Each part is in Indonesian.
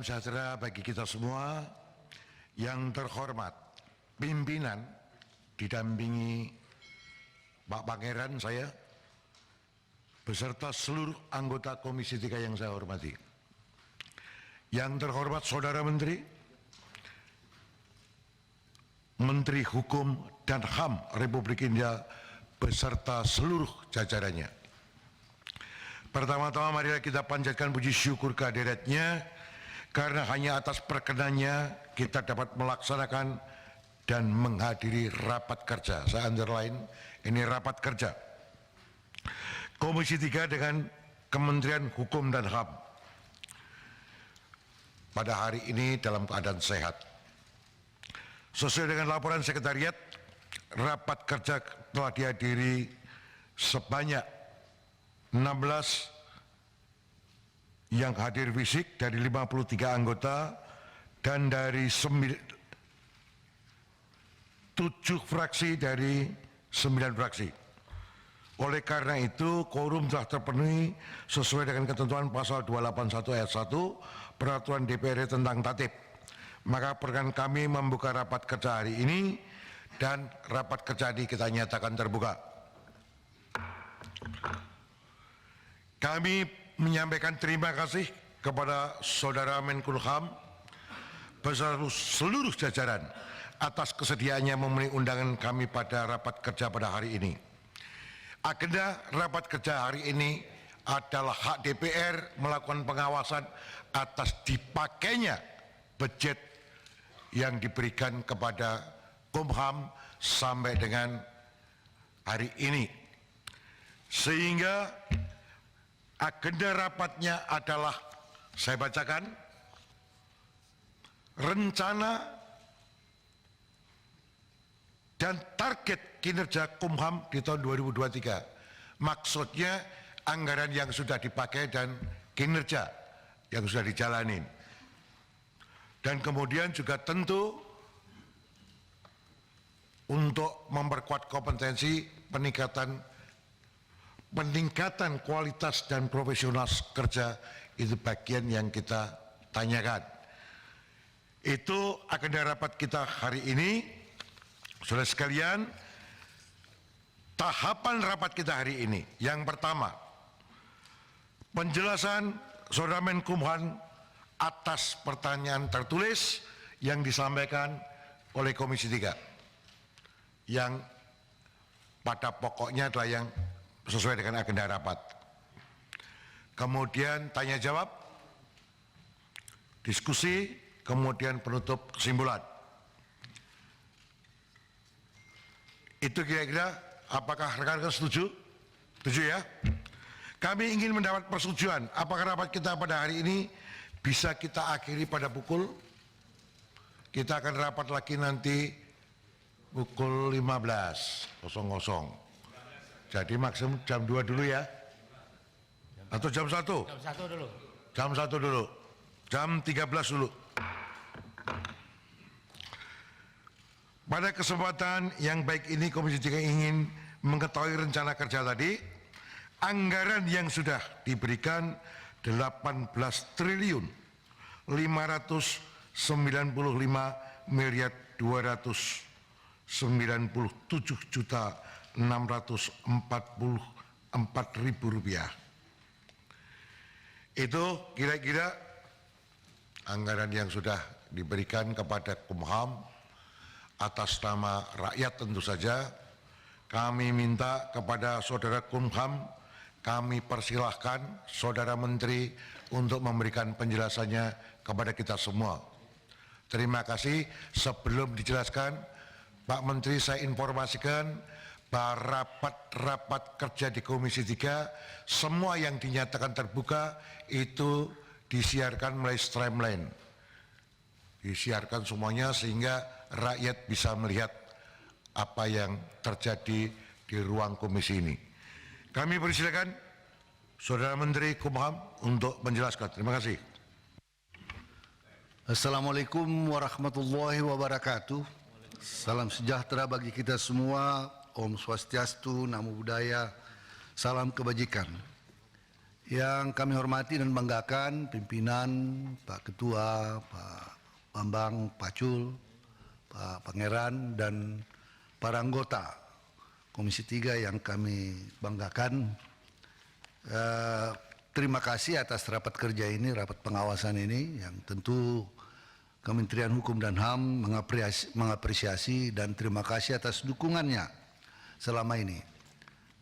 Salam sejahtera bagi kita semua. Yang terhormat, pimpinan didampingi Pak Pangeran saya, beserta seluruh anggota Komisi 3 yang saya hormati. Yang terhormat Saudara Menteri, Menteri Hukum dan HAM Republik Indonesia beserta seluruh jajarannya. Pertama-tama marilah kita panjatkan puji syukur kehadiratnya, karena hanya atas perkenannya kita dapat melaksanakan dan menghadiri rapat kerja. Saya underline, ini rapat kerja Komisi 3 dengan Kementerian Hukum dan HAM pada hari ini dalam keadaan sehat. Sesuai dengan laporan sekretariat, rapat kerja telah dihadiri sebanyak 16 yang hadir fisik dari 53 anggota dan dari 7 fraksi dari 9 fraksi. Oleh karena itu, quorum telah terpenuhi sesuai dengan ketentuan pasal 281 ayat 1 Peraturan DPR tentang Tatip. Maka perkenan kami membuka rapat kerja hari ini dan rapat kerja ini kita nyatakan terbuka. Kami menyampaikan terima kasih kepada Saudara Menkumham beserta seluruh jajaran atas kesediaannya memenuhi undangan kami pada rapat kerja pada hari ini. Agenda rapat kerja hari ini adalah hak DPR melakukan pengawasan atas dipakainya budget yang diberikan kepada Kumham sampai dengan hari ini. Sehingga agenda rapatnya adalah, saya bacakan, rencana dan target kinerja Kumham di tahun 2023. Maksudnya anggaran yang sudah dipakai dan kinerja yang sudah dijalanin. Dan kemudian juga tentu untuk memperkuat kompetensi peningkatan kualitas dan profesional kerja, itu bagian yang kita tanyakan. Itu agenda rapat kita hari ini. Saudara sekalian, tahapan rapat kita hari ini. Yang pertama, penjelasan Saudara Menkumham atas pertanyaan tertulis yang disampaikan oleh Komisi 3. Yang pada pokoknya adalah yang sesuai dengan agenda rapat. Kemudian tanya jawab, diskusi, kemudian penutup kesimpulan. Itu kira-kira, apakah rekan-rekan setuju? Setuju ya? Kami ingin mendapat persetujuan. Apakah rapat kita pada hari ini bisa kita akhiri pada pukul? Kita akan rapat lagi nanti pukul 15.00. Jadi maksimum jam 2 dulu ya? Atau jam 1? Jam 1 dulu. Jam 1 dulu. Jam 13 dulu. Pada kesempatan yang baik ini, Komisi 3 ingin mengetahui rencana kerja tadi. Anggaran yang sudah diberikan 18 triliun 595 miliar 297 juta 644.000 rupiah. Itu kira-kira anggaran yang sudah diberikan kepada Kumham atas nama rakyat. Tentu saja kami minta kepada Saudara Kumham, kami persilahkan Saudara Menteri untuk memberikan penjelasannya kepada kita semua. Terima kasih. Sebelum dijelaskan, Pak Menteri, saya informasikan bahwa rapat kerja di Komisi 3 semua yang dinyatakan terbuka itu disiarkan melalui streamline, disiarkan semuanya sehingga rakyat bisa melihat apa yang terjadi di ruang komisi ini. Kami persilakan Saudara Menteri Kumham untuk menjelaskan. Terima kasih. Assalamualaikum warahmatullahi wabarakatuh. Salam sejahtera bagi kita semua. Om Swastiastu, Namo Buddhaya, salam kebajikan. Yang kami hormati dan banggakan pimpinan, Pak Ketua, Pak Bambang, Pacul, Pak Pangeran, dan para anggota Komisi 3 yang kami banggakan. Terima kasih atas rapat kerja ini, rapat pengawasan ini, yang tentu Kementerian Hukum dan HAM mengapresiasi dan terima kasih atas dukungannya selama ini.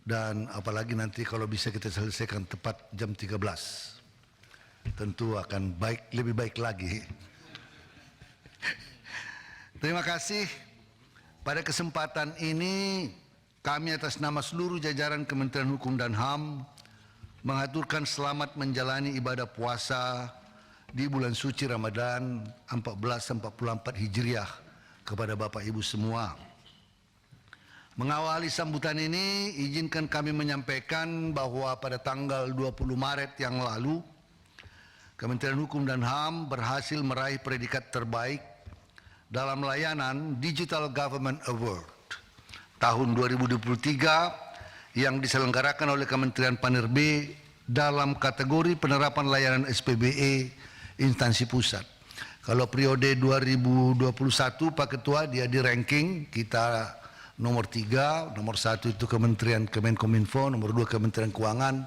Dan apalagi nanti kalau bisa kita selesaikan tepat jam 13, tentu akan lebih baik lagi. Terima kasih. Pada kesempatan ini kami atas nama seluruh jajaran Kementerian Hukum dan HAM mengaturkan selamat menjalani ibadah puasa di bulan suci Ramadan 1444 Hijriah kepada Bapak Ibu semua. Mengawali sambutan ini, izinkan kami menyampaikan bahwa pada tanggal 20 Maret yang lalu, Kementerian Hukum dan HAM berhasil meraih predikat terbaik dalam layanan Digital Government Award tahun 2023 yang diselenggarakan oleh Kementerian PANIRB dalam kategori penerapan layanan SPBE instansi pusat. Kalau periode 2021 Pak Ketua dia di ranking kita nomor 3, nomor 1 itu Kementerian Kemenkominfo, nomor 2 Kementerian Keuangan,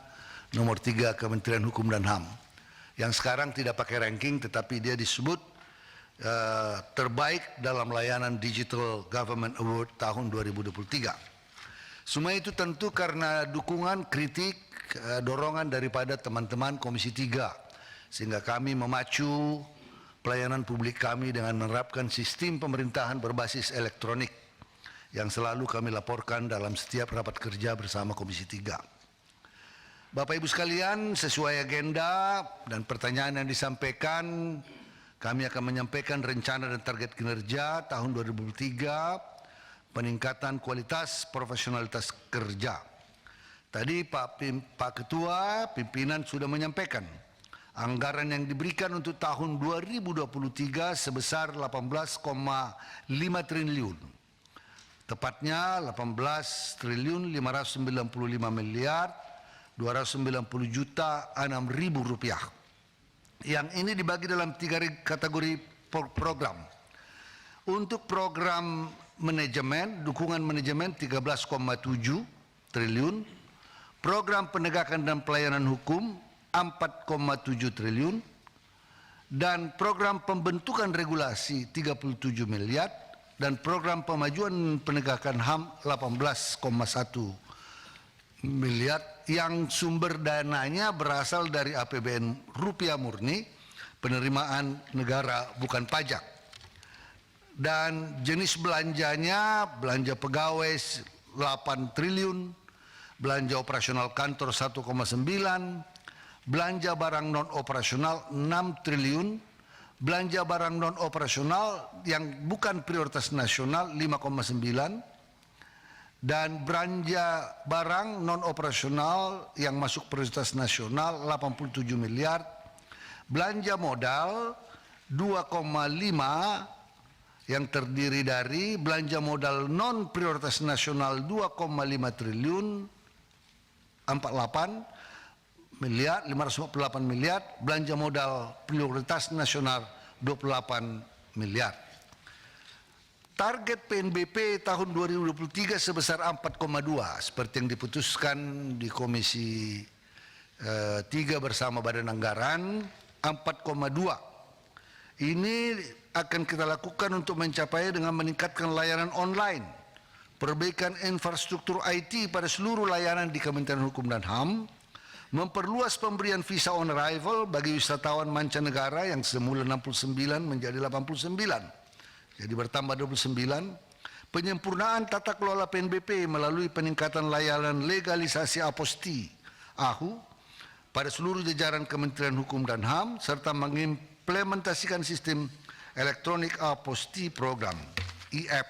nomor 3 Kementerian Hukum dan HAM. Yang sekarang tidak pakai ranking tetapi dia disebut terbaik dalam layanan Digital Government Award tahun 2023. Semua itu tentu karena dukungan, kritik, dorongan daripada teman-teman Komisi 3 sehingga kami memacu pelayanan publik kami dengan menerapkan sistem pemerintahan berbasis elektronik yang selalu kami laporkan dalam setiap rapat kerja bersama Komisi 3. Bapak Ibu sekalian, sesuai agenda dan pertanyaan yang disampaikan, kami akan menyampaikan rencana dan target kinerja tahun 2023, peningkatan kualitas profesionalitas kerja. Tadi Pak Ketua, pimpinan sudah menyampaikan anggaran yang diberikan untuk tahun 2023 sebesar 18,5 triliun. Tepatnya 18 triliun 595 miliar 290 juta 6.000 rupiah. Yang ini dibagi dalam 3 kategori program. Untuk program manajemen, dukungan manajemen 13,7 triliun, program penegakan dan pelayanan hukum 4,7 triliun, dan program pembentukan regulasi 37 miliar, dan program pemajuan penegakan HAM 18,1 miliar yang sumber dananya berasal dari APBN rupiah murni, penerimaan negara bukan pajak. Dan jenis belanjanya, belanja pegawai 8 triliun, belanja operasional kantor 1,9, belanja barang non operasional 6 triliun, belanja barang non operasional yang bukan prioritas nasional 5,9, dan belanja barang non operasional yang masuk prioritas nasional 87 miliar, belanja modal 2,5 yang terdiri dari belanja modal non prioritas nasional 2,5 triliun 48 miliar, 548 miliar, belanja modal prioritas nasional 28 miliar. Target PNBP tahun 2023 sebesar 4,2 seperti yang diputuskan di Komisi 3 bersama Badan Anggaran, 4,2. Ini akan kita lakukan untuk mencapai dengan meningkatkan layanan online, perbaikan infrastruktur IT pada seluruh layanan di Kementerian Hukum dan HAM, memperluas pemberian visa on arrival bagi wisatawan mancanegara yang semula 69 menjadi 89, jadi bertambah 29, penyempurnaan tata kelola PNBP melalui peningkatan layanan legalisasi aposti AHU pada seluruh jajaran Kementerian Hukum dan HAM, serta mengimplementasikan sistem elektronik aposti program (IAP),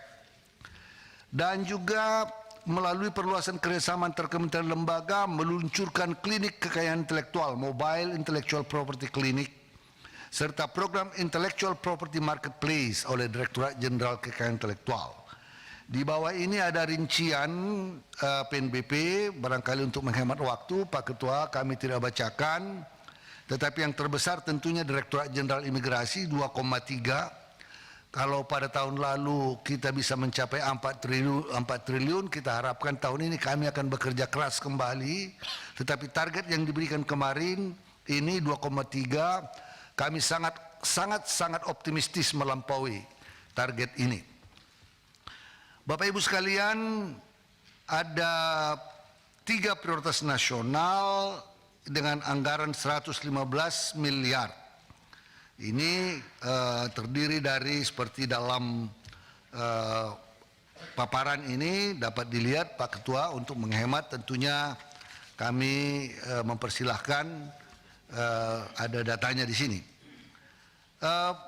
dan juga melalui perluasan kerjasama antar kementerian lembaga meluncurkan klinik kekayaan intelektual Mobile Intellectual Property Clinic serta program Intellectual Property Marketplace oleh Direktorat Jenderal Kekayaan Intelektual. Di bawah ini ada rincian PNBP, barangkali untuk menghemat waktu, Pak Ketua kami tidak bacakan. Tetapi yang terbesar tentunya Direktorat Jenderal Imigrasi 2,3. Kalau pada tahun lalu kita bisa mencapai 4 triliun, kita harapkan tahun ini kami akan bekerja keras kembali. Tetapi target yang diberikan kemarin ini 2,3, kami sangat optimistis melampaui target ini. Bapak Ibu sekalian, ada 3 prioritas nasional dengan anggaran 115 miliar. Ini terdiri dari seperti dalam paparan ini dapat dilihat Pak Ketua, untuk menghemat tentunya kami mempersilahkan ada datanya di sini.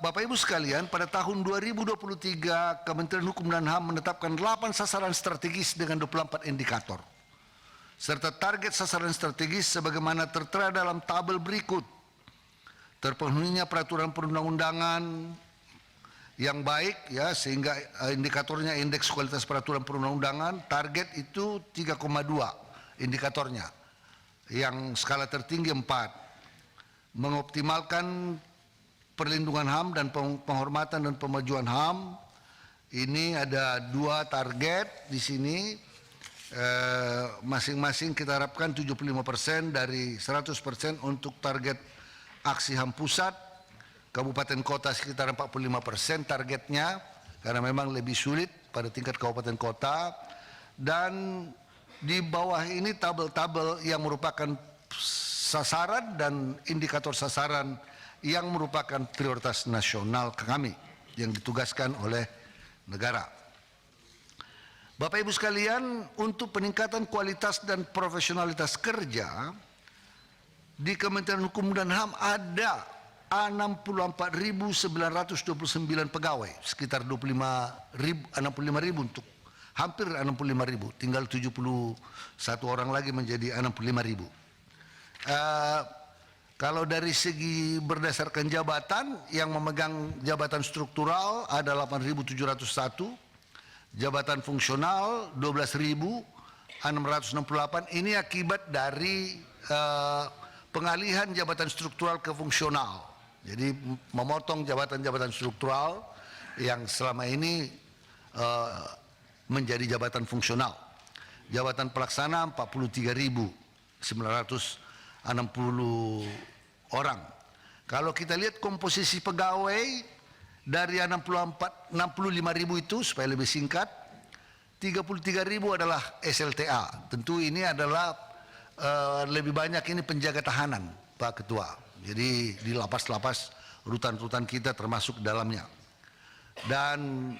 Bapak Ibu sekalian, pada tahun 2023 Kementerian Hukum dan HAM menetapkan 8 sasaran strategis dengan 24 indikator serta target sasaran strategis sebagaimana tertera dalam tabel berikut. Terpenuhinya peraturan perundang-undangan yang baik ya, sehingga indikatornya indeks kualitas peraturan perundang-undangan, target itu 3,2 indikatornya, yang skala tertinggi 4. Mengoptimalkan perlindungan HAM dan penghormatan dan pemajuan HAM. Ini ada 2 target di sini. Masing-masing kita harapkan 75% dari 100% untuk target aksi HAM pusat. Kabupaten kota sekitar 45% targetnya, karena memang lebih sulit pada tingkat kabupaten kota. Dan di bawah ini tabel-tabel yang merupakan sasaran dan indikator sasaran yang merupakan prioritas nasional kami yang ditugaskan oleh negara. Bapak Ibu sekalian, untuk peningkatan kualitas dan profesionalitas kerja di Kementerian Hukum dan HAM ada 64.929 pegawai, sekitar 65.000 untuk hampir 65.000, tinggal 71 orang lagi menjadi 65.000. Kalau dari segi berdasarkan jabatan, yang memegang jabatan struktural ada 8.701, jabatan fungsional 12.668. Ini akibat dari pengalihan jabatan struktural ke fungsional. Jadi memotong jabatan-jabatan struktural yang selama ini menjadi jabatan fungsional. Jabatan pelaksana 43.960 orang. Kalau kita lihat komposisi pegawai dari 65.000 itu, supaya lebih singkat, 33.000 adalah SLTA. Tentu ini adalah lebih banyak ini penjaga tahanan, Pak Ketua. Jadi di lapas-lapas, rutan-rutan kita termasuk dalamnya. Dan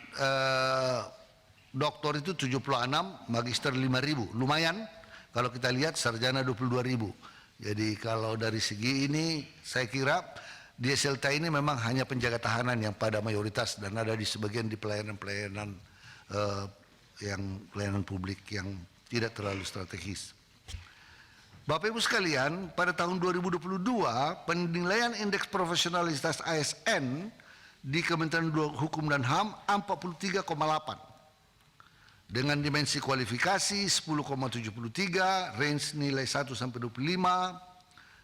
doktor itu 76, magister 5.000. Lumayan kalau kita lihat, sarjana 22.000. Jadi kalau dari segi ini saya kira di SLTA ini memang hanya penjaga tahanan yang pada mayoritas, dan ada di sebagian di pelayanan-pelayanan yang pelayanan publik yang tidak terlalu strategis. Bapak Ibu sekalian, pada tahun 2022 penilaian indeks profesionalitas ASN di Kementerian Hukum dan HAM 43,8. Dengan dimensi kualifikasi 10,73, range nilai 1 sampai 25.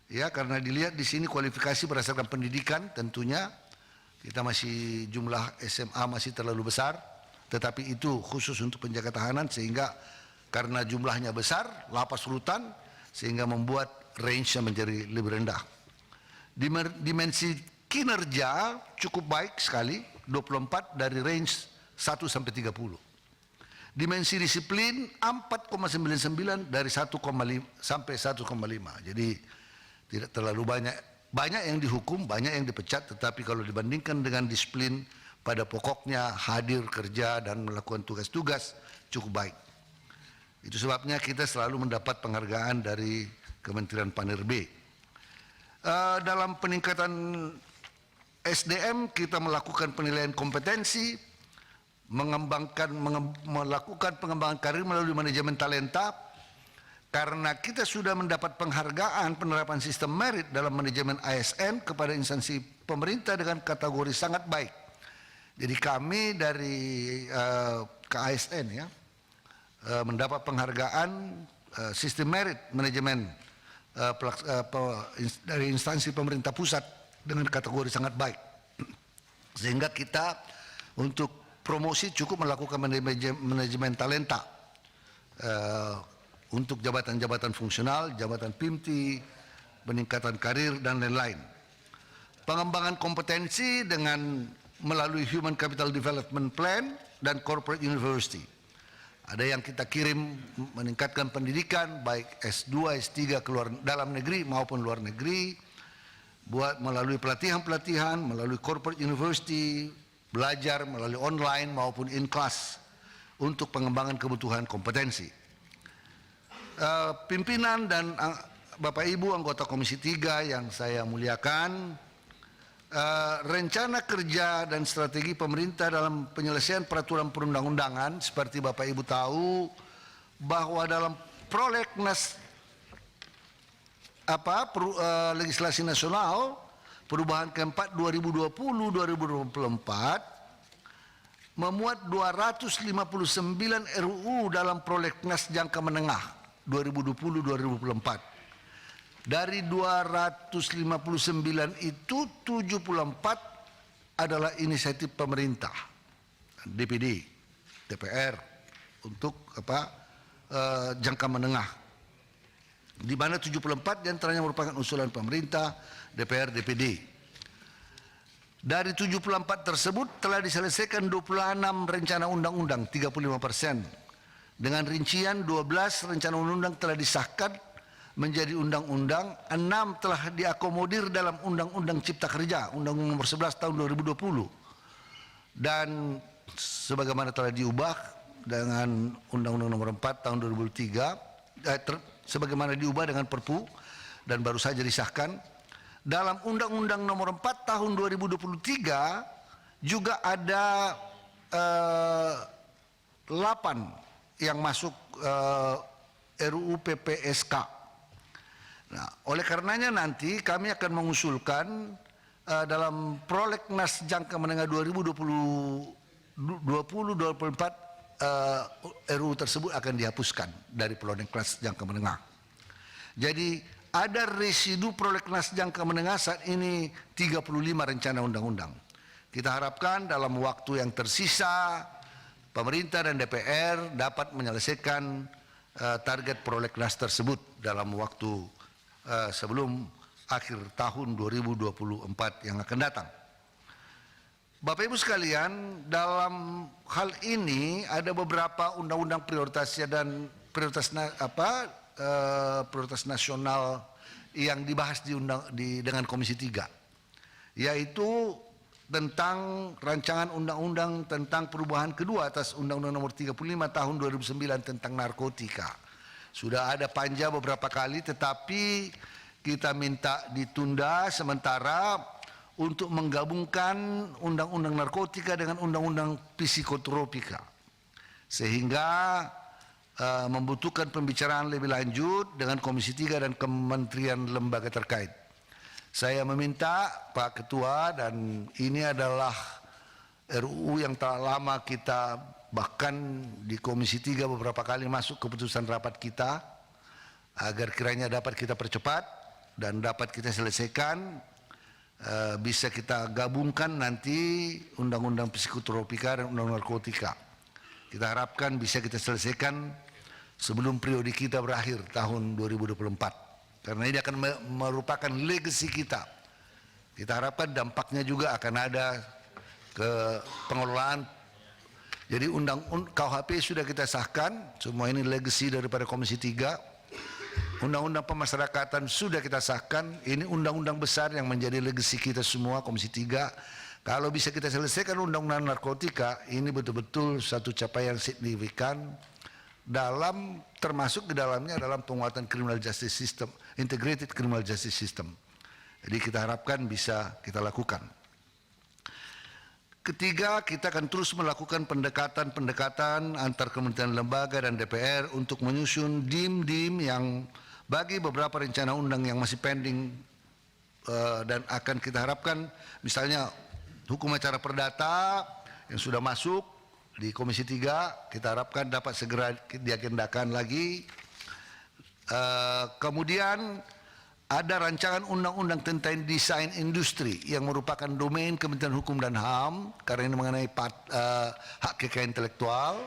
Ya, karena dilihat di sini kualifikasi berdasarkan pendidikan, tentunya kita masih jumlah SMA masih terlalu besar, tetapi itu khusus untuk penjaga tahanan, sehingga karena jumlahnya besar, lapas rutan, sehingga membuat range-nya menjadi lebih rendah. Dimensi kinerja cukup baik sekali, 24 dari range 1 sampai 30. Dimensi disiplin 4,99 dari 1,5 sampai 1,5. Jadi tidak terlalu banyak yang dihukum, banyak yang dipecat, tetapi kalau dibandingkan dengan disiplin pada pokoknya hadir kerja dan melakukan tugas-tugas cukup baik. Itu sebabnya kita selalu mendapat penghargaan dari Kementerian Panerbe. Dalam peningkatan SDM kita melakukan penilaian kompetensi, melakukan pengembangan karir melalui manajemen talenta. Karena kita sudah mendapat penghargaan penerapan sistem merit dalam manajemen ASN kepada instansi pemerintah dengan kategori sangat baik. Jadi kami dari KASN ya, mendapat penghargaan sistem merit manajemen dari instansi pemerintah pusat dengan kategori sangat baik. Sehingga kita untuk promosi cukup melakukan manajemen talenta untuk jabatan-jabatan fungsional, jabatan PIMTI, peningkatan karir dan lain-lain. Pengembangan kompetensi dengan melalui Human Capital Development Plan dan Corporate University. Ada yang kita kirim meningkatkan pendidikan baik S2, S3 dalam negeri maupun luar negeri, buat melalui pelatihan-pelatihan, melalui Corporate University, belajar melalui online maupun in class untuk pengembangan kebutuhan kompetensi. Pimpinan dan Bapak Ibu anggota Komisi 3 yang saya muliakan, rencana kerja dan strategi pemerintah dalam penyelesaian peraturan perundang-undangan seperti Bapak Ibu tahu bahwa dalam prolegnas legislasi nasional perubahan keempat 2020-2024 memuat 259 RUU dalam prolegnas jangka menengah 2020-2024. Dari 259 itu 74 adalah inisiatif pemerintah, DPD, DPR untuk jangka menengah. Di mana 74 diantaranya merupakan usulan pemerintah, DPR, DPD. Dari 74 tersebut telah diselesaikan 26 rencana undang-undang, 35%. Dengan rincian 12 rencana undang-undang telah disahkan menjadi undang-undang, 6 telah diakomodir dalam Undang-Undang Cipta Kerja, Undang-Undang Nomor 11 Tahun 2020, dan sebagaimana telah diubah dengan Undang-Undang Nomor 4 Tahun 2003, sebagaimana diubah dengan Perpu dan baru saja disahkan. Dalam Undang-Undang Nomor 4 Tahun 2023 juga ada 8 yang masuk RUU PPSK. Nah, oleh karenanya nanti kami akan mengusulkan dalam prolegnas jangka menengah 2020-2024 RUU tersebut akan dihapuskan dari prolegnas jangka menengah. Jadi ada residu prolegnas jangka menengah saat ini 35 rencana undang-undang. Kita harapkan dalam waktu yang tersisa pemerintah dan DPR dapat menyelesaikan target prolegnas tersebut dalam waktu sebelum akhir tahun 2024 yang akan datang. Bapak Ibu sekalian, dalam hal ini ada beberapa undang-undang prioritasnya dan prioritas nasional yang dibahas dengan Komisi 3, yaitu tentang rancangan undang-undang tentang perubahan kedua atas Undang-Undang Nomor 35 Tahun 2009 tentang narkotika. Sudah ada panja beberapa kali, tetapi kita minta ditunda sementara untuk menggabungkan undang-undang narkotika dengan undang-undang psikotropika, sehingga membutuhkan pembicaraan lebih lanjut dengan Komisi 3 dan kementerian lembaga terkait. Saya meminta Pak Ketua, dan ini adalah RUU yang telah lama kita, bahkan di Komisi 3 beberapa kali masuk keputusan rapat kita, agar kiranya dapat kita percepat dan dapat kita selesaikan, bisa kita gabungkan nanti undang-undang psikotropika dan undang-undang narkotika. Kita harapkan bisa kita selesaikan sebelum periode kita berakhir tahun 2024, karena ini akan merupakan legacy kita. Kita harapkan dampaknya juga akan ada ke pengelolaan. Jadi KUHP sudah kita sahkan, semua ini legacy daripada Komisi 3. Undang-undang pemasyarakatan sudah kita sahkan, ini undang-undang besar yang menjadi legacy kita semua Komisi 3. Kalau bisa kita selesaikan undang-undang narkotika, ini betul-betul satu capaian signifikan dalam, termasuk di dalamnya dalam penguatan criminal justice system, integrated criminal justice system. Jadi kita harapkan bisa kita lakukan. Ketiga, kita akan terus melakukan pendekatan-pendekatan antar kementerian lembaga dan DPR untuk menyusun DIM-DIM yang bagi beberapa rencana undang yang masih pending, dan akan kita harapkan misalnya hukum acara perdata yang sudah masuk di Komisi 3 kita harapkan dapat segera diagendakan lagi. Kemudian ada rancangan undang-undang tentang desain industri yang merupakan domain Kementerian Hukum dan HAM karena ini mengenai hak kekayaan intelektual.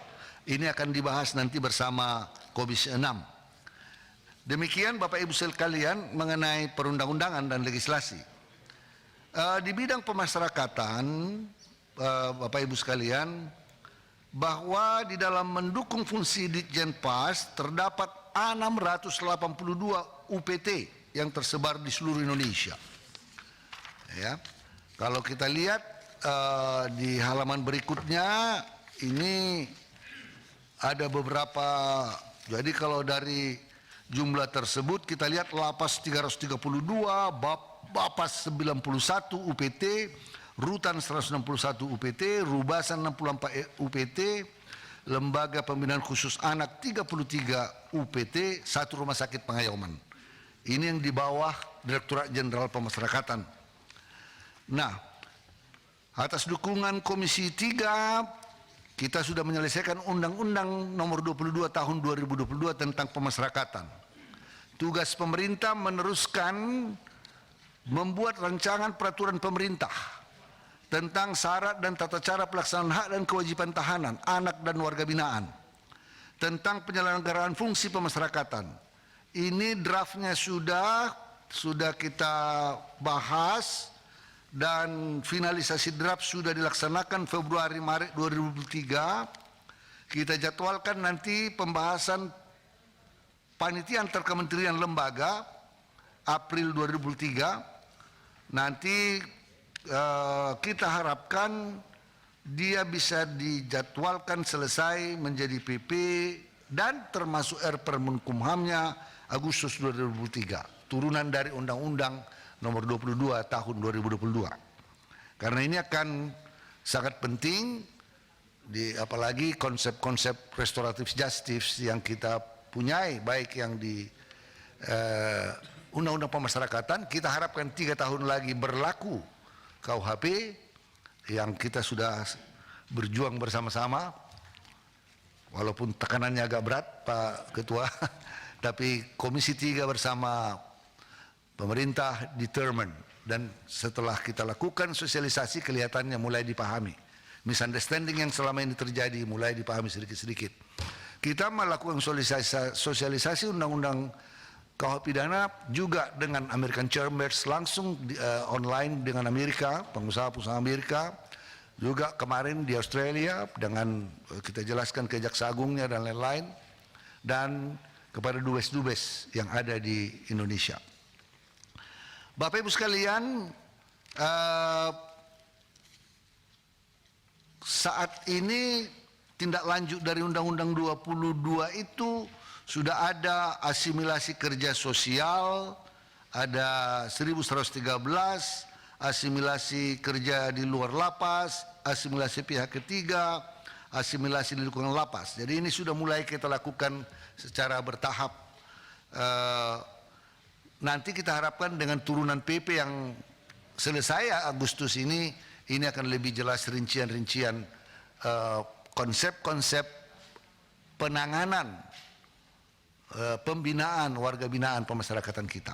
Ini akan dibahas nanti bersama Komisi 6. Demikian Bapak Ibu sekalian mengenai perundang-undangan dan legislasi. Di bidang pemasyarakatan, Bapak Ibu sekalian, bahwa di dalam mendukung fungsi Ditjenpas terdapat 682 UPT yang tersebar di seluruh Indonesia. Ya, kalau kita lihat di halaman berikutnya ini ada beberapa. Jadi kalau dari jumlah tersebut kita lihat Lapas 332, Bapas 91 UPT, Rutan 161 UPT, Rubasan 64 UPT, Lembaga Pembinaan Khusus Anak 33 UPT, 1 rumah sakit pengayoman. Ini yang di bawah Direktorat Jenderal Pemasyarakatan. Nah, atas dukungan Komisi 3, kita sudah menyelesaikan Undang-Undang Nomor 22 Tahun 2022 tentang pemasyarakatan. Tugas pemerintah meneruskan membuat rancangan peraturan pemerintah tentang syarat dan tata cara pelaksanaan hak dan kewajiban tahanan, anak dan warga binaan, tentang penyelenggaraan fungsi pemasyarakatan. Ini draftnya sudah kita bahas dan finalisasi draft sudah dilaksanakan Februari-Maret 2023. Kita jadwalkan nanti pembahasan panitia antar kementerian lembaga April 2023. Nanti kita harapkan dia bisa dijadwalkan selesai menjadi PP dan termasuk Permenkumhamnya Agustus 2023, turunan dari Undang-Undang Nomor 22 Tahun 2022. Karena ini akan sangat penting, apalagi konsep-konsep restoratif justice yang kita punyai, baik yang di Undang-Undang Pemasyarakatan, kita harapkan 3 tahun lagi berlaku KUHP yang kita sudah berjuang bersama-sama, walaupun tekanannya agak berat Pak Ketua, tapi Komisi 3 bersama pemerintah determined, dan setelah kita lakukan sosialisasi kelihatannya mulai dipahami. Misunderstanding yang selama ini terjadi mulai dipahami sedikit-sedikit. Kita melakukan sosialisasi Undang-Undang KUHP pidana juga dengan American Chambers langsung online dengan Amerika, pengusaha-pengusaha Amerika, juga kemarin di Australia dengan kita jelaskan ke Jaksa Agungnya dan lain-lain, dan kepada dubes-dubes yang ada di Indonesia. Bapak Ibu sekalian, saat ini tindak lanjut dari Undang-Undang 22 itu sudah ada asimilasi kerja sosial, ada 1113, asimilasi kerja di luar lapas, asimilasi pihak ketiga, asimilasi di lingkungan lapas. Jadi ini sudah mulai kita lakukan secara bertahap. Nanti kita harapkan dengan turunan PP yang selesai Agustus ini akan lebih jelas rincian-rincian konsep-konsep penanganan pembinaan warga binaan pemasyarakatan kita.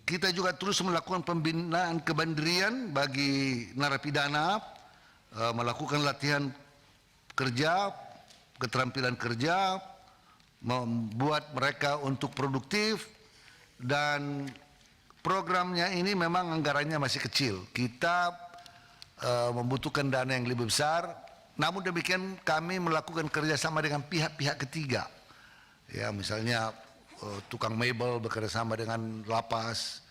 Kita juga terus melakukan pembinaan kemandirian bagi narapidana, melakukan latihan kerja, keterampilan kerja, membuat mereka untuk produktif, dan programnya ini memang anggarannya masih kecil. Kita membutuhkan dana yang lebih besar. Namun demikian kami melakukan kerjasama dengan pihak-pihak ketiga. Ya, misalnya tukang mebel bekerjasama dengan lapas,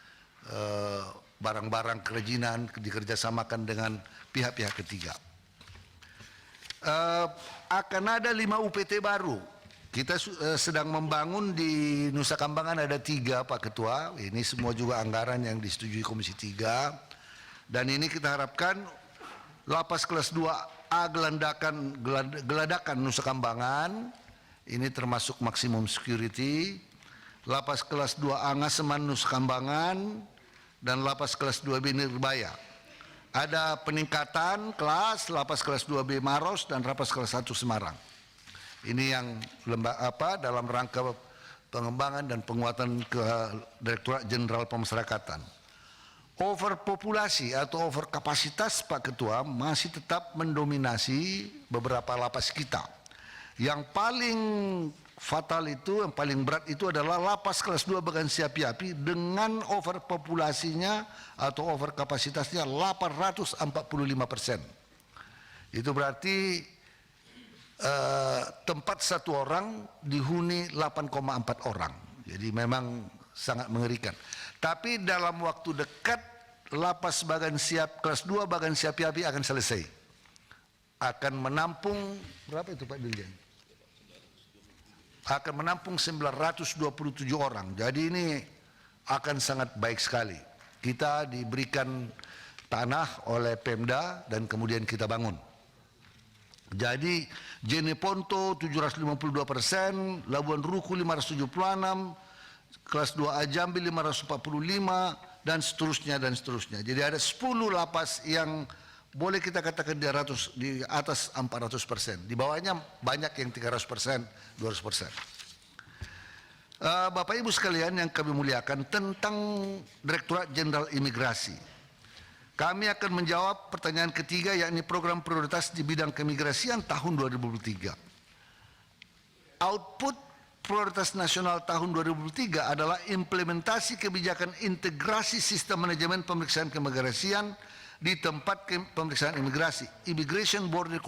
barang-barang kerajinan dikerjasamakan dengan pihak-pihak ketiga. Akan ada 5 UPT baru. Kita sedang membangun di Nusa Kambangan ada 3 Pak Ketua. Ini semua juga anggaran yang disetujui Komisi 3. Dan ini kita harapkan lapas kelas 2A Geladakan Nusa Kambangan, ini termasuk maksimum security. Lapas kelas 2A Ngaseman Nusa Kambangan, dan lapas kelas 2B Nirbaya Ada peningkatan kelas, lapas kelas 2B Maros dan lapas kelas 1 Semarang. Ini yang dalam rangka pengembangan dan penguatan ke Direktorat Jenderal Pemasyarakatan. Overpopulasi atau overkapasitas, Pak Ketua, masih tetap mendominasi beberapa lapas kita. Yang paling fatal itu, yang paling berat itu adalah lapas kelas 2 Bagansi Api-Api dengan overpopulasinya atau overkapasitasnya 845%. Itu berarti tempat satu orang dihuni 8,4 orang. Jadi memang sangat mengerikan. Tapi dalam waktu dekat lapas Bagansi kelas 2 Bagansi Api-Api akan selesai. Akan menampung berapa itu Pak Dirjen? Akan menampung 927 orang. Jadi ini akan sangat baik sekali. Kita diberikan tanah oleh Pemda dan kemudian kita bangun. Jadi Jeneponto 752%, Labuan Ruku 576, kelas 2A Jambi 545 dan seterusnya dan seterusnya. Jadi ada 10 lapas yang boleh kita katakan di atas 400%. Di bawahnya banyak yang 300%, 200%. Bapak Ibu sekalian yang kami muliakan, tentang Direktorat Jenderal Imigrasi. Kami akan menjawab pertanyaan ketiga, yakni program prioritas di bidang keimigrasian tahun 2023. Output prioritas nasional tahun 2003 adalah implementasi kebijakan integrasi sistem manajemen pemeriksaan keimigrasian di tempat pemeriksaan imigrasi, Immigration Border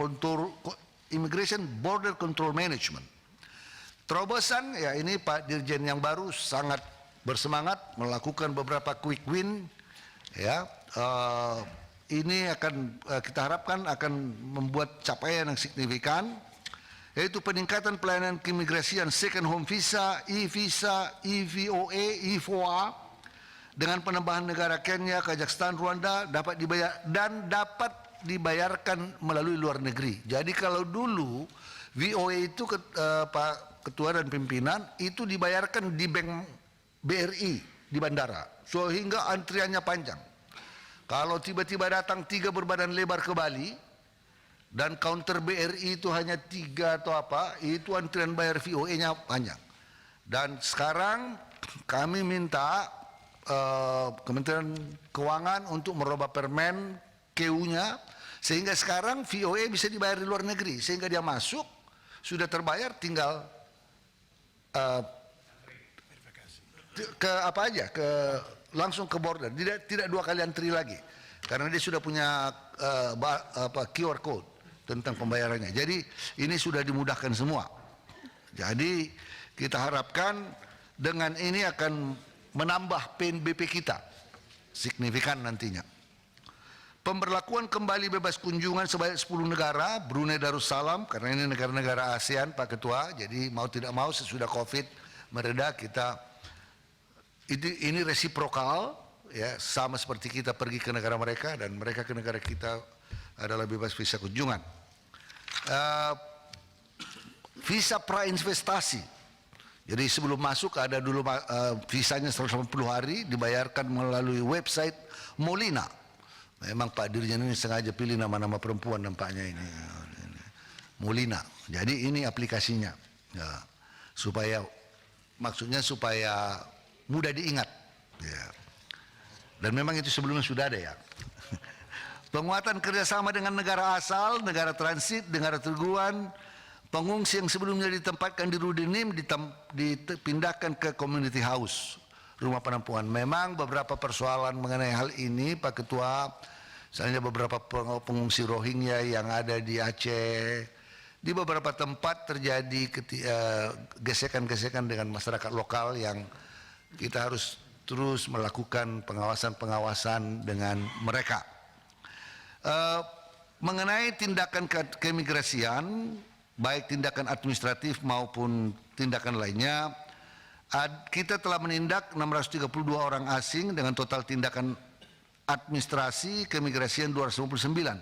Control Management. Terobosan, ya ini Pak Dirjen yang baru sangat bersemangat melakukan beberapa quick win, ya. Ini akan kita harapkan akan membuat capaian yang signifikan, yaitu peningkatan pelayanan keimigrasian second home visa, e-visa, e-VOA, e-VOA, dengan penambahan negara Kenya, Kazakhstan, Rwanda dapat dibayar dan dapat dibayarkan melalui luar negeri. Jadi kalau dulu VOA itu Pak Ketua dan pimpinan itu dibayarkan di bank BRI di bandara, sehingga antriannya panjang. Kalau tiba-tiba datang 3 berbadan lebar ke Bali dan counter BRI itu hanya 3 atau apa, itu antrian bayar VOA-nya panjang. Dan sekarang kami minta Kementerian Keuangan untuk merubah permen KU-nya sehingga sekarang VOA bisa dibayar di luar negeri, sehingga dia masuk sudah terbayar, tinggal ke apa aja, langsung ke border, tidak 2 kali antri lagi karena dia sudah punya QR code tentang pembayarannya. Jadi ini sudah dimudahkan semua. Jadi kita harapkan dengan ini akan menambah PNBP kita signifikan nantinya. Pemberlakuan kembali bebas kunjungan sebanyak 10 negara, Brunei Darussalam, karena ini negara-negara ASEAN Pak Ketua, jadi mau tidak mau sesudah COVID mereda kita, ini resiprokal, ya, sama seperti kita pergi ke negara mereka dan mereka ke negara kita adalah bebas visa kunjungan. Visa pra-investasi. Jadi sebelum masuk ada dulu visanya 180 hari dibayarkan melalui website Molina. Memang Pak Dirjen ini sengaja pilih nama-nama perempuan nampaknya ini. Molina. Jadi ini aplikasinya. Ya, maksudnya supaya mudah diingat. Ya. Dan memang itu sebelumnya sudah ada ya. Penguatan kerjasama dengan negara asal, negara transit, negara tujuan. Pengungsi yang sebelumnya ditempatkan di Rudinim dipindahkan ke community house, rumah penampungan. Memang beberapa persoalan mengenai hal ini Pak Ketua, misalnya beberapa pengungsi Rohingya yang ada di Aceh, di beberapa tempat terjadi gesekan-gesekan dengan masyarakat lokal yang kita harus terus melakukan pengawasan-pengawasan dengan mereka. Mengenai tindakan keimigrasian, baik tindakan administratif maupun tindakan lainnya, kita telah menindak 632 orang asing dengan total tindakan administrasi keimigrasian 259.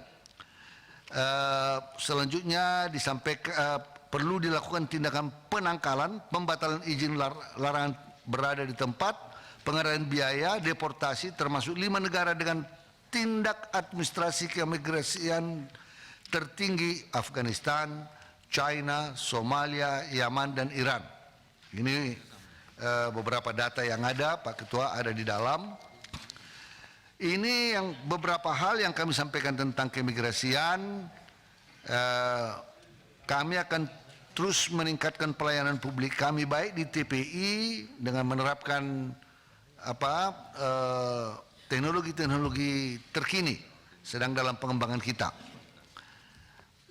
Selanjutnya disampaikan perlu dilakukan tindakan penangkalan, pembatalan izin larangan berada di tempat, pengerahan biaya, deportasi termasuk 5 negara dengan tindak administrasi keimigrasian tertinggi Afghanistan, China, Somalia, Yaman, dan Iran. Ini beberapa data yang ada, Pak Ketua, ada di dalam. Ini yang beberapa hal yang kami sampaikan tentang keimigrasian. Kami akan terus meningkatkan pelayanan publik kami baik di TPI dengan menerapkan teknologi-teknologi terkini sedang dalam pengembangan kita.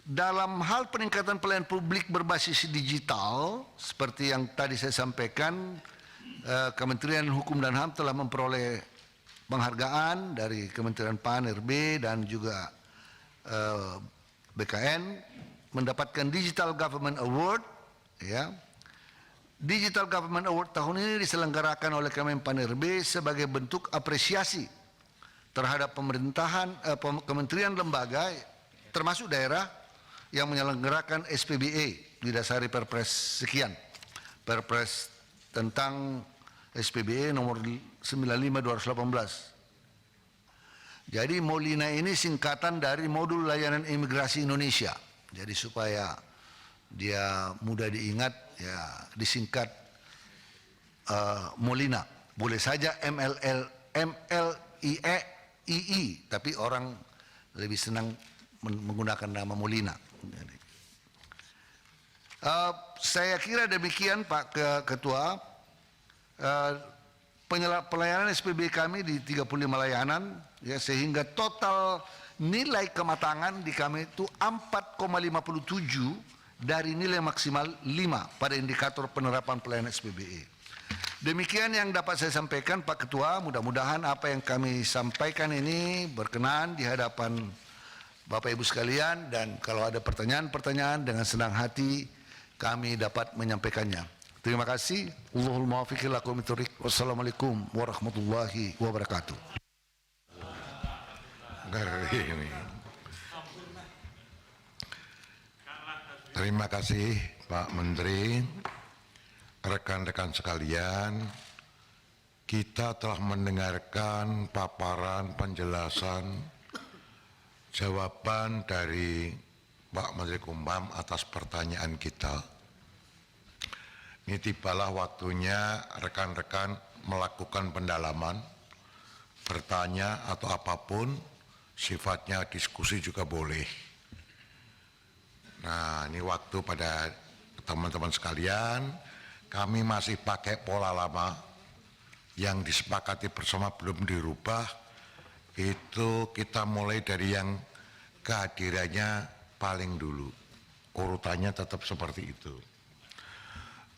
Dalam hal peningkatan pelayanan publik berbasis digital, seperti yang tadi saya sampaikan, Kementerian Hukum dan HAM telah memperoleh penghargaan dari Kementerian PAN, RB, dan juga BKN, mendapatkan Digital Government Award. Ya. Digital Government Award tahun ini diselenggarakan oleh Kemenpan RB sebagai bentuk apresiasi terhadap pemerintahan, kementerian lembaga, termasuk daerah, yang menyelenggarakan SPBE didasari Perpres sekian, Perpres tentang SPBE nomor 95/2018. Jadi Molina ini singkatan dari Modul Layanan Imigrasi Indonesia. Jadi supaya dia mudah diingat, ya disingkat Molina. Boleh saja MLII, tapi orang lebih senang menggunakan nama Molina. Saya kira demikian Pak Ketua. Pelayanan SPB kami di 35 layanan, ya, sehingga total nilai kematangan di kami itu 4,57 dari nilai maksimal 5 pada indikator penerapan pelayanan SPBE. Demikian yang dapat saya sampaikan Pak Ketua. Mudah-mudahan apa yang kami sampaikan ini berkenan di hadapan Bapak Ibu sekalian, dan kalau ada pertanyaan-pertanyaan dengan senang hati kami dapat menyampaikannya. Terima kasih. Allahul muwaffiq ila aqwamit thoriq. Wassalamualaikum warahmatullahi wabarakatuh. Ini. Terima kasih Pak Menteri, rekan-rekan sekalian. Kita telah mendengarkan paparan penjelasan jawaban dari Pak Menteri Kumham atas pertanyaan kita. Ini tibalah waktunya rekan-rekan melakukan pendalaman, bertanya atau apapun, sifatnya diskusi juga boleh. Nah, ini waktu pada teman-teman sekalian, kami masih pakai pola lama yang disepakati bersama belum dirubah. Itu kita mulai dari yang kehadirannya paling dulu. Urutannya tetap seperti itu.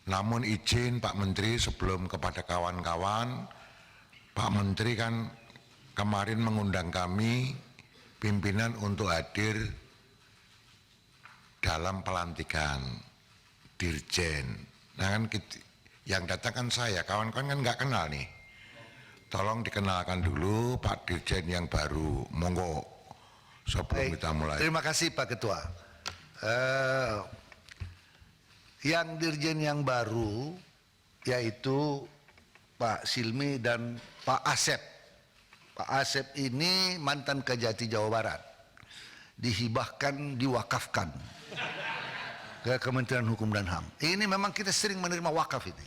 Namun izin Pak Menteri sebelum kepada kawan-kawan, Pak Menteri kan kemarin mengundang kami pimpinan untuk hadir dalam pelantikan Dirjen. Nah kan yang datang kan saya, kawan-kawan kan nggak kenal nih. Tolong dikenalkan dulu Pak Dirjen yang baru, monggo sebelum kita mulai. Terima kasih Pak Ketua. Yang Dirjen yang baru yaitu Pak Silmi dan Pak Asep. Pak Asep ini mantan Kejati Jawa Barat, dihibahkan, diwakafkan ke Kementerian Hukum dan HAM. Ini memang kita sering menerima wakaf ini.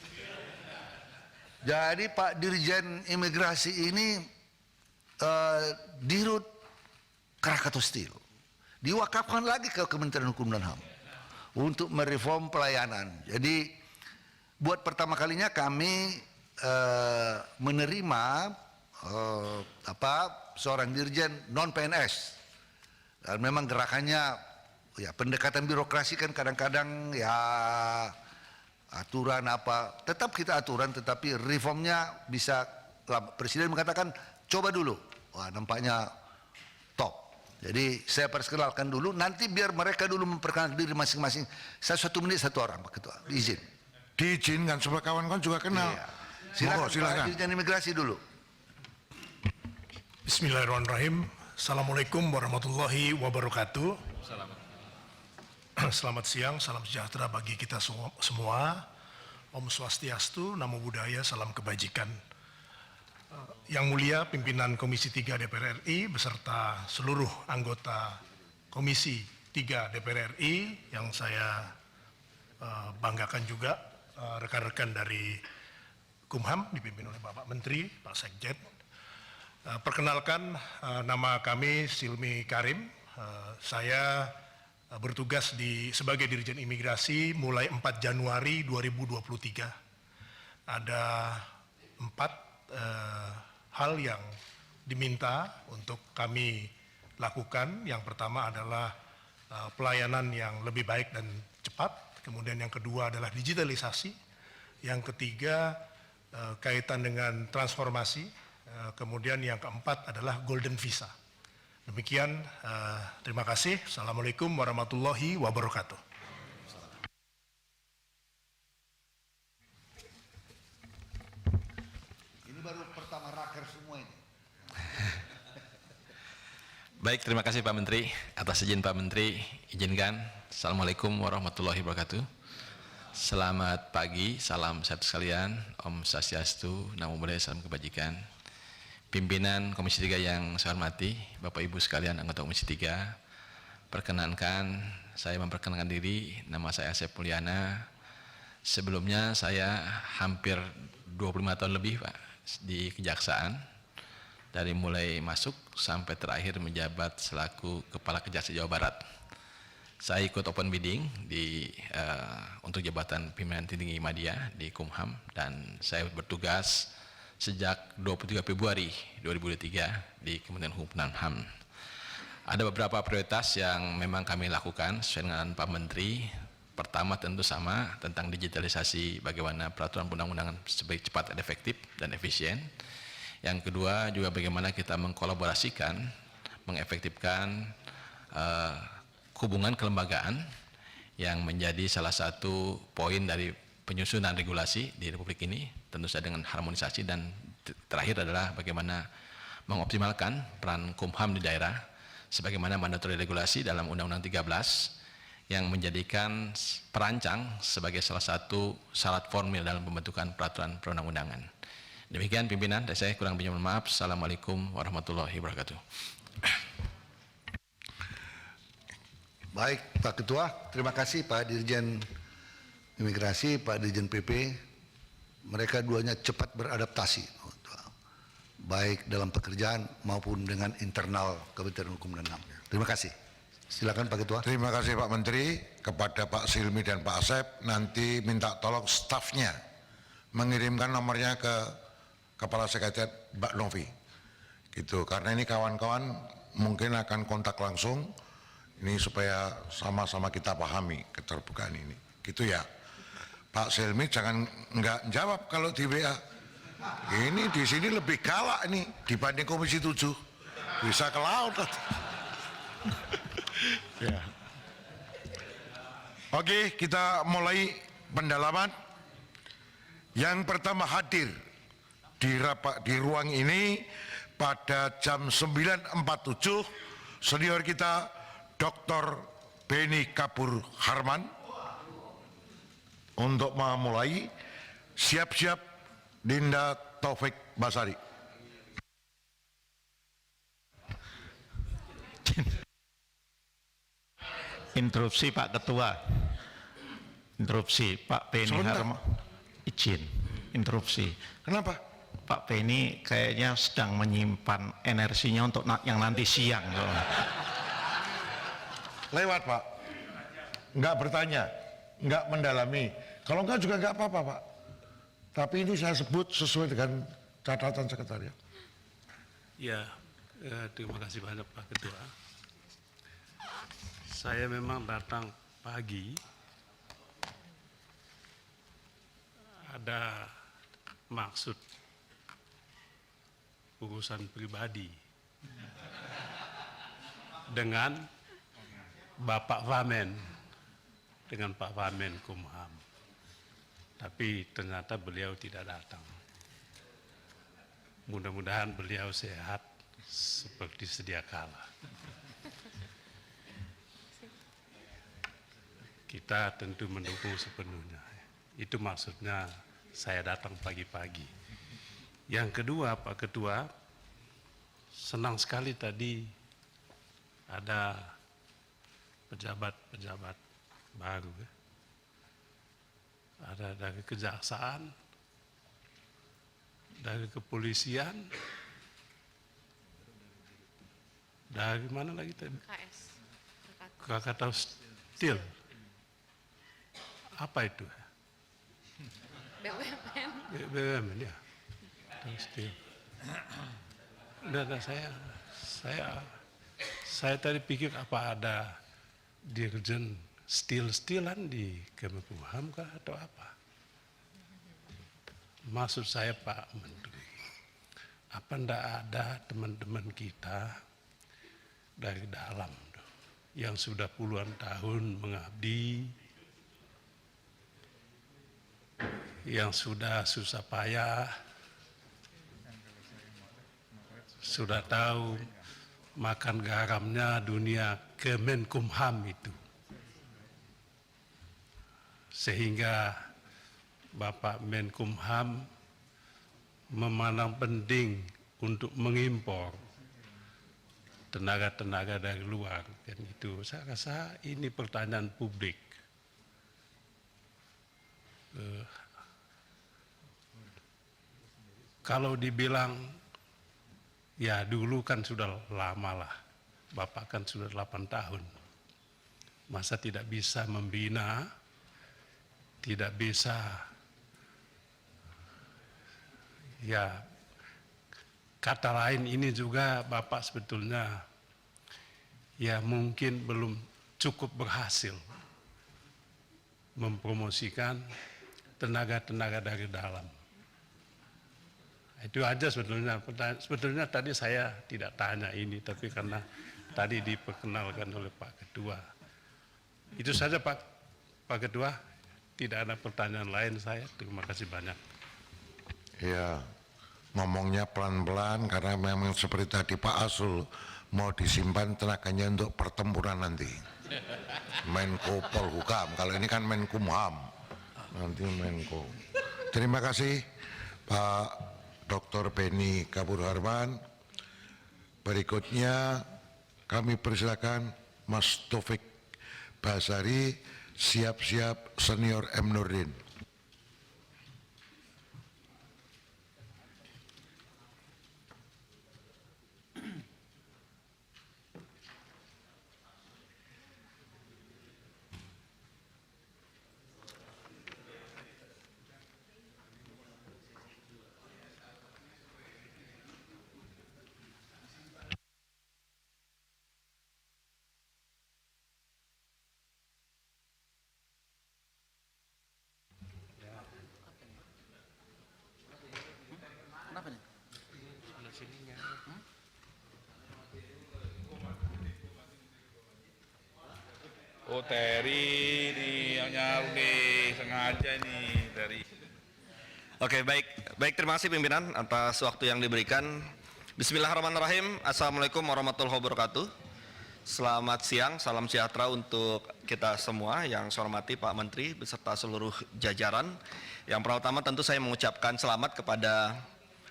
Jadi Pak Dirjen Imigrasi ini Dirut Krakatau Steel diwakafkan lagi ke Kementerian Hukum dan HAM untuk mereform pelayanan. Jadi buat pertama kalinya kami menerima seorang dirjen non PNS. Dan memang gerakannya, ya pendekatan birokrasi kan kadang-kadang ya aturan apa, tetap kita aturan, tetapi reformnya bisa, Presiden mengatakan coba dulu. Wah, nampaknya top. Jadi saya perkenalkan dulu, nanti biar mereka dulu memperkenalkan diri masing-masing. Saya 1 menit 1 orang, Pak Ketua, izin. Diizinkan supaya kawan-kawan juga kenal. Iya. Silakan, silakan. Pak Dirjen Imigrasi dulu. Bismillahirrahmanirrahim. Assalamualaikum warahmatullahi wabarakatuh. Selamat siang, salam sejahtera bagi kita semua. Om Swastiastu, Namo Buddhaya, salam kebajikan. Yang Mulia Pimpinan Komisi 3 DPR RI beserta seluruh anggota Komisi 3 DPR RI yang saya banggakan juga, rekan-rekan dari Kumham dipimpin oleh Bapak Menteri, Pak Sekjen. Perkenalkan, nama kami Silmi Karim. Saya bertugas sebagai Dirjen Imigrasi mulai 4 Januari 2023. Ada 4 hal yang diminta untuk kami lakukan. Yang pertama adalah pelayanan yang lebih baik dan cepat. Kemudian yang kedua adalah digitalisasi. Yang ketiga kaitan dengan transformasi. Kemudian yang keempat adalah golden visa. Demikian, terima kasih. Assalamualaikum warahmatullahi wabarakatuh. Ini baru pertama raker semua ini. Baik, terima kasih Pak Menteri. Atas izin Pak Menteri, izinkan. Assalamualaikum warahmatullahi wabarakatuh. Selamat pagi, salam sehat sekalian. Om Swastiastu, Namo Buddhaya, salam kebajikan. Pimpinan Komisi 3 yang saya hormati, Bapak Ibu sekalian anggota Komisi 3, perkenankan saya memperkenalkan diri, nama saya Asep Mulyana. Sebelumnya saya hampir 25 tahun lebih Pak di Kejaksaan, dari mulai masuk sampai terakhir menjabat selaku Kepala Kejaksaan Jawa Barat. Saya ikut open bidding untuk jabatan pimpinan tinggi media di Kumham, dan saya bertugas sejak 23 Februari 2023 di Kementerian Hukum dan HAM. Ada beberapa prioritas yang memang kami lakukan sesuai dengan Pak Menteri. Pertama tentu sama tentang digitalisasi, bagaimana peraturan perundang-undangan sebaik cepat dan efektif dan efisien. Yang kedua juga bagaimana kita mengkolaborasikan, mengefektifkan hubungan kelembagaan yang menjadi salah satu poin dari penyusunan regulasi di Republik ini, tentu saja dengan harmonisasi, dan terakhir adalah bagaimana mengoptimalkan peran Kumham di daerah sebagaimana mandatori regulasi dalam Undang-Undang 13 yang menjadikan perancang sebagai salah satu syarat formil dalam pembentukan peraturan perundang-undangan. Demikian pimpinan, dari saya kurang lebihnya mohon maaf. Assalamualaikum warahmatullahi wabarakatuh. Baik, Pak Ketua, terima kasih Pak Dirjen Imigrasi, Pak Dirjen PP. Mereka duanya cepat beradaptasi, baik dalam pekerjaan maupun dengan internal Kementerian Hukum dan HAM. Terima kasih. Silakan Pak Ketua. Terima kasih Pak Menteri. Kepada Pak Silmi dan Pak Asep, nanti minta tolong stafnya mengirimkan nomornya ke Kepala Sekretariat Mbak Novi. Gitu, karena ini kawan-kawan mungkin akan kontak langsung. Ini supaya sama-sama kita pahami keterbukaan ini. Gitu ya. Pak Silmi jangan nggak jawab kalau di WA. Ini di sini lebih galak nih dibanding Komisi 7. Bisa ke laut. Ya. Oke, kita mulai pendalaman. Yang pertama hadir di ruang ini pada jam 9.47 senior kita Dr. Beni Kapur Harman. Untuk memulai, siap-siap Dinda Taufik Basari. Interupsi Pak Ketua. Interupsi Pak Beni Harman. Izin. Interupsi. Kenapa? Pak Beni kayaknya sedang menyimpan energinya untuk yang nanti siang. Lewat Pak. Enggak bertanya, enggak mendalami. Kalau enggak juga enggak apa-apa Pak. Tapi ini saya sebut sesuai dengan catatan sekretariat. Ya, terima kasih banyak Pak Ketua. Saya memang datang pagi, ada maksud urusan pribadi dengan Bapak Wamen, dengan Pak Wamen Kumham. Tapi ternyata beliau tidak datang. Mudah-mudahan beliau sehat seperti sedia kala. Kita tentu mendukung sepenuhnya. Itu maksudnya saya datang pagi-pagi. Yang kedua, Pak Ketua, senang sekali tadi ada pejabat-pejabat baru. Ada dari kejaksaan, dari kepolisian, dari mana lagi tadi? Krakatau Steel. Apa itu? BUMN. BUMN ya. Krakatau Steel. Dan saya tadi pikir apa ada dirjen steel-steelan di Kemenkumham kah atau apa? Maksud saya Pak Menteri, apa ndak ada teman-teman kita dari dalam tuh, yang sudah puluhan tahun mengabdi, yang sudah susah payah, sudah tahu makan garamnya dunia Kemenkumham itu. Sehingga Bapak Menkumham memandang penting untuk mengimpor tenaga-tenaga dari luar. Dan itu saya rasa ini pertanyaan publik. Kalau dibilang, ya dulu kan sudah lama lah, Bapak kan sudah 8 tahun. Masa tidak bisa membina, tidak bisa, ya kata lain ini juga Bapak sebetulnya ya mungkin belum cukup berhasil mempromosikan tenaga-tenaga dari dalam. Itu aja sebetulnya. Sebetulnya tadi saya tidak tanya ini, tapi karena tadi diperkenalkan oleh Pak Ketua. Itu saja Pak Ketua. Tidak ada pertanyaan lain saya. Terima kasih banyak. Ya, ngomongnya pelan-pelan karena memang seperti tadi Pak Asul mau disimpan tenaganya untuk pertempuran nanti. Menko Polhukam, kalau ini kan Menkumham, nanti Menko. Terima kasih Pak Dr. Beni Kapur Harman. Berikutnya kami persilakan Mas Taufik Basari, siap-siap Senior M. Nurdin. Oh Terry nih yang nyaru nih, sengaja nih Terry. Oke, baik terima kasih pimpinan atas waktu yang diberikan. Bismillahirrahmanirrahim. Assalamualaikum warahmatullahi wabarakatuh. Selamat siang, salam sejahtera untuk kita semua yang saya hormati Pak Menteri beserta seluruh jajaran. Yang pertama tentu saya mengucapkan selamat kepada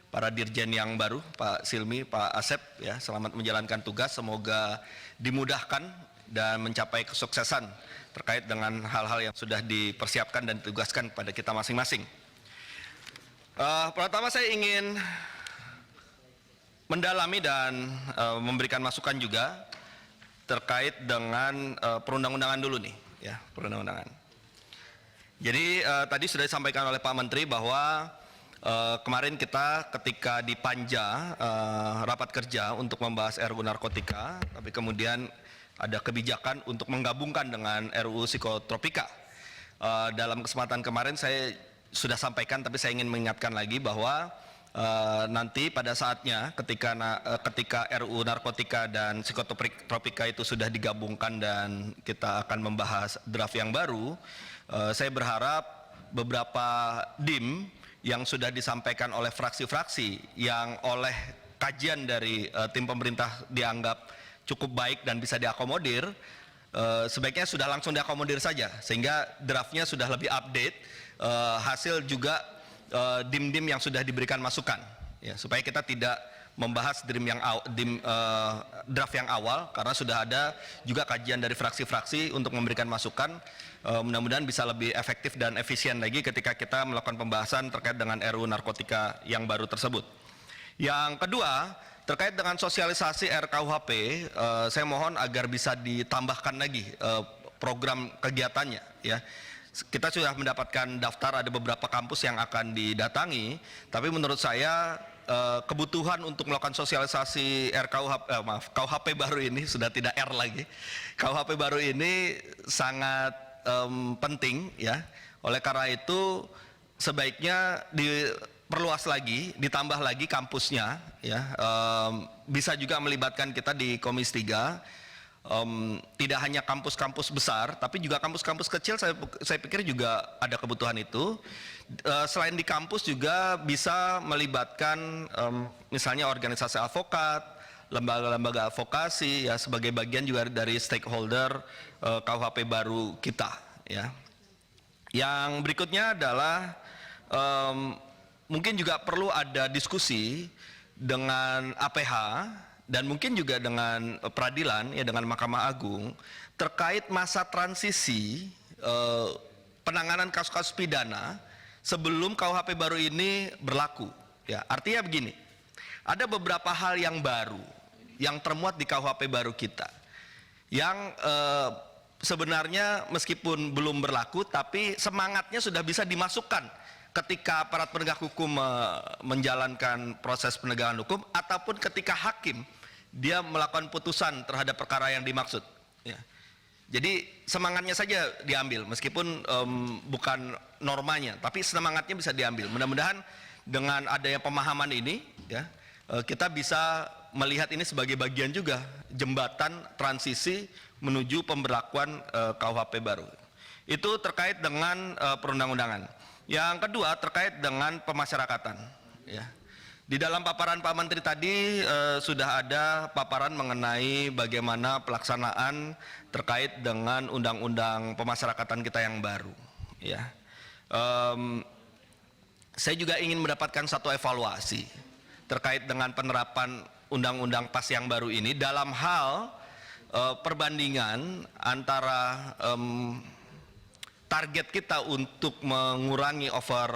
para dirjen yang baru, Pak Silmi, Pak Asep, ya, selamat menjalankan tugas, semoga dimudahkan dan mencapai kesuksesan terkait dengan hal-hal yang sudah dipersiapkan dan ditugaskan pada kita masing-masing. Pertama saya ingin mendalami dan memberikan masukan juga terkait dengan perundang-undangan dulu nih, ya, perundang-undangan. Jadi tadi sudah disampaikan oleh Pak Menteri bahwa kemarin kita ketika di Panja rapat kerja untuk membahas RUU narkotika, tapi kemudian ada kebijakan untuk menggabungkan dengan RUU psikotropika. Dalam kesempatan kemarin saya sudah sampaikan, tapi saya ingin mengingatkan lagi bahwa nanti pada saatnya ketika RUU narkotika dan psikotropika itu sudah digabungkan dan kita akan membahas draft yang baru, saya berharap beberapa DIM yang sudah disampaikan oleh fraksi-fraksi yang oleh kajian dari tim pemerintah dianggap cukup baik dan bisa diakomodir, sebaiknya sudah langsung diakomodir saja sehingga draftnya sudah lebih update, hasil juga dim-dim yang sudah diberikan masukan. ya, supaya kita tidak membahas draft yang awal karena sudah ada juga kajian dari fraksi-fraksi untuk memberikan masukan. Mudah-mudahan bisa lebih efektif dan efisien lagi ketika kita melakukan pembahasan terkait dengan RUU narkotika yang baru tersebut. Yang kedua, terkait dengan sosialisasi RKUHP, saya mohon agar bisa ditambahkan lagi program kegiatannya, ya. Kita sudah mendapatkan daftar, ada beberapa kampus yang akan didatangi, tapi menurut saya kebutuhan untuk melakukan sosialisasi KUHP baru ini, sudah tidak R lagi, KUHP baru ini sangat penting, ya. Oleh karena itu sebaiknya diperluas lagi, ditambah lagi kampusnya, ya. Bisa juga melibatkan kita di Komisi 3. Tidak hanya kampus-kampus besar, tapi juga kampus-kampus kecil. Saya pikir juga ada kebutuhan itu. Selain di kampus juga bisa melibatkan misalnya organisasi advokat, lembaga-lembaga advokasi, ya, sebagai bagian juga dari stakeholder KUHP baru kita, ya. Yang berikutnya adalah mungkin juga perlu ada diskusi dengan APH dan mungkin juga dengan peradilan, ya, dengan Mahkamah Agung terkait masa transisi penanganan kasus-kasus pidana sebelum KUHP baru ini berlaku, ya. Artinya begini, ada beberapa hal yang baru yang termuat di KUHP baru kita yang sebenarnya meskipun belum berlaku tapi semangatnya sudah bisa dimasukkan ketika aparat penegak hukum menjalankan proses penegakan hukum ataupun ketika hakim dia melakukan putusan terhadap perkara yang dimaksud, ya. Jadi semangatnya saja diambil meskipun bukan normanya, tapi semangatnya bisa diambil. Mudah-mudahan dengan adanya pemahaman ini, ya, kita bisa melihat ini sebagai bagian juga jembatan transisi menuju pemberlakuan KUHP baru. Itu terkait dengan perundang-undangan. Yang kedua terkait dengan pemasyarakatan, ya. Di dalam paparan Pak Menteri tadi sudah ada paparan mengenai bagaimana pelaksanaan terkait dengan undang-undang pemasyarakatan kita yang baru, ya. Saya juga ingin mendapatkan satu evaluasi terkait dengan penerapan undang-undang PAS yang baru ini dalam hal perbandingan antara target kita untuk mengurangi over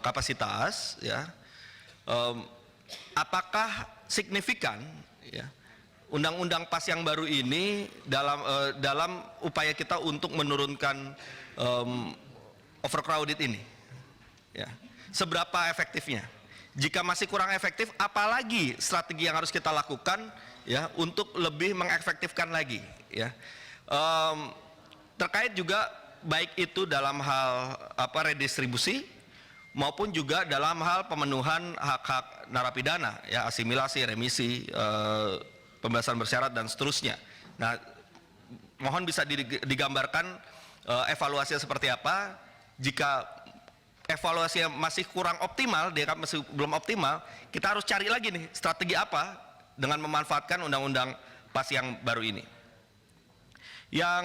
kapasitas, ya. Apakah signifikan, ya, undang-undang PAS yang baru ini dalam upaya kita untuk menurunkan overcrowded ini, ya. Seberapa efektifnya? Jika masih kurang efektif, apalagi strategi yang harus kita lakukan, ya, untuk lebih mengefektifkan lagi, ya. Terkait juga baik itu dalam hal redistribusi maupun juga dalam hal pemenuhan hak-hak narapidana, ya, asimilasi, remisi, pembebasan bersyarat dan seterusnya. Nah, mohon bisa digambarkan evaluasinya seperti apa. Jika evaluasinya masih kurang optimal, dia masih belum optimal, kita harus cari lagi nih strategi apa dengan memanfaatkan undang-undang PAS yang baru ini. Yang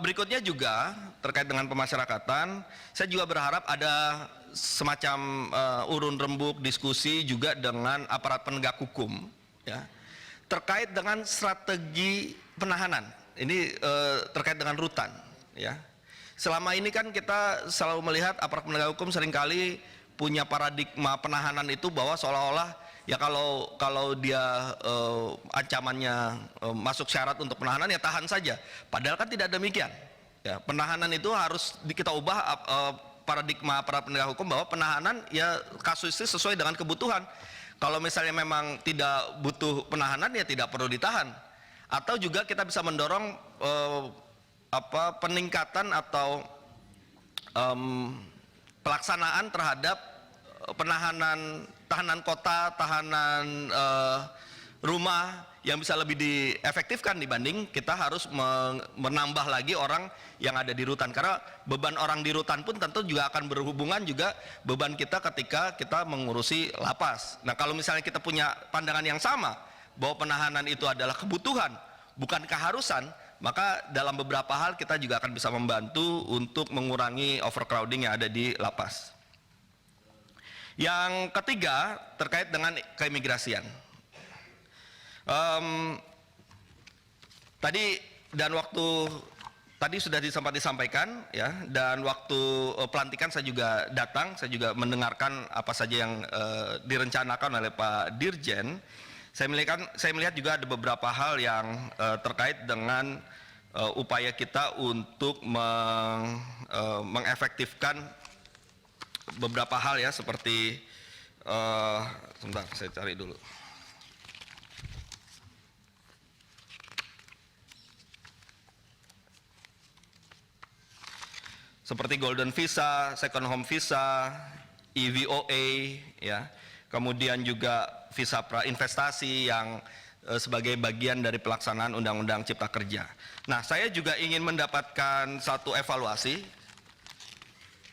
berikutnya juga terkait dengan pemasyarakatan, saya juga berharap ada semacam urun rembuk diskusi juga dengan aparat penegak hukum, ya, terkait dengan strategi penahanan. Ini terkait dengan rutan, ya. Selama ini kan kita selalu melihat aparat penegak hukum seringkali punya paradigma penahanan itu bahwa seolah-olah ya kalau dia ancamannya masuk syarat untuk penahanan ya tahan saja. Padahal kan tidak demikian. Ya, penahanan itu harus kita ubah paradigma aparat penegak hukum bahwa penahanan ya kasusnya sesuai dengan kebutuhan. Kalau misalnya memang tidak butuh penahanan ya tidak perlu ditahan. Atau juga kita bisa mendorong peningkatan atau pelaksanaan terhadap penahanan, tahanan kota, tahanan rumah yang bisa lebih diefektifkan dibanding kita harus menambah lagi orang yang ada di rutan, karena beban orang di rutan pun tentu juga akan berhubungan juga beban kita ketika kita mengurusi lapas. Nah, kalau misalnya kita punya pandangan yang sama bahwa penahanan itu adalah kebutuhan bukan keharusan, maka dalam beberapa hal kita juga akan bisa membantu untuk mengurangi overcrowding yang ada di lapas. Yang ketiga terkait dengan keimigrasian. Tadi sudah sempat disampaikan ya, dan waktu pelantikan saya juga datang, saya juga mendengarkan apa saja yang direncanakan oleh Pak Dirjen. Saya melihat juga ada beberapa hal yang terkait dengan upaya kita untuk mengefektifkan beberapa hal ya, seperti sebentar saya cari dulu. Seperti Golden Visa, Second Home Visa, EVOA, ya, kemudian juga visa prainvestasi yang sebagai bagian dari pelaksanaan Undang-Undang Cipta Kerja. Nah, saya juga ingin mendapatkan satu evaluasi,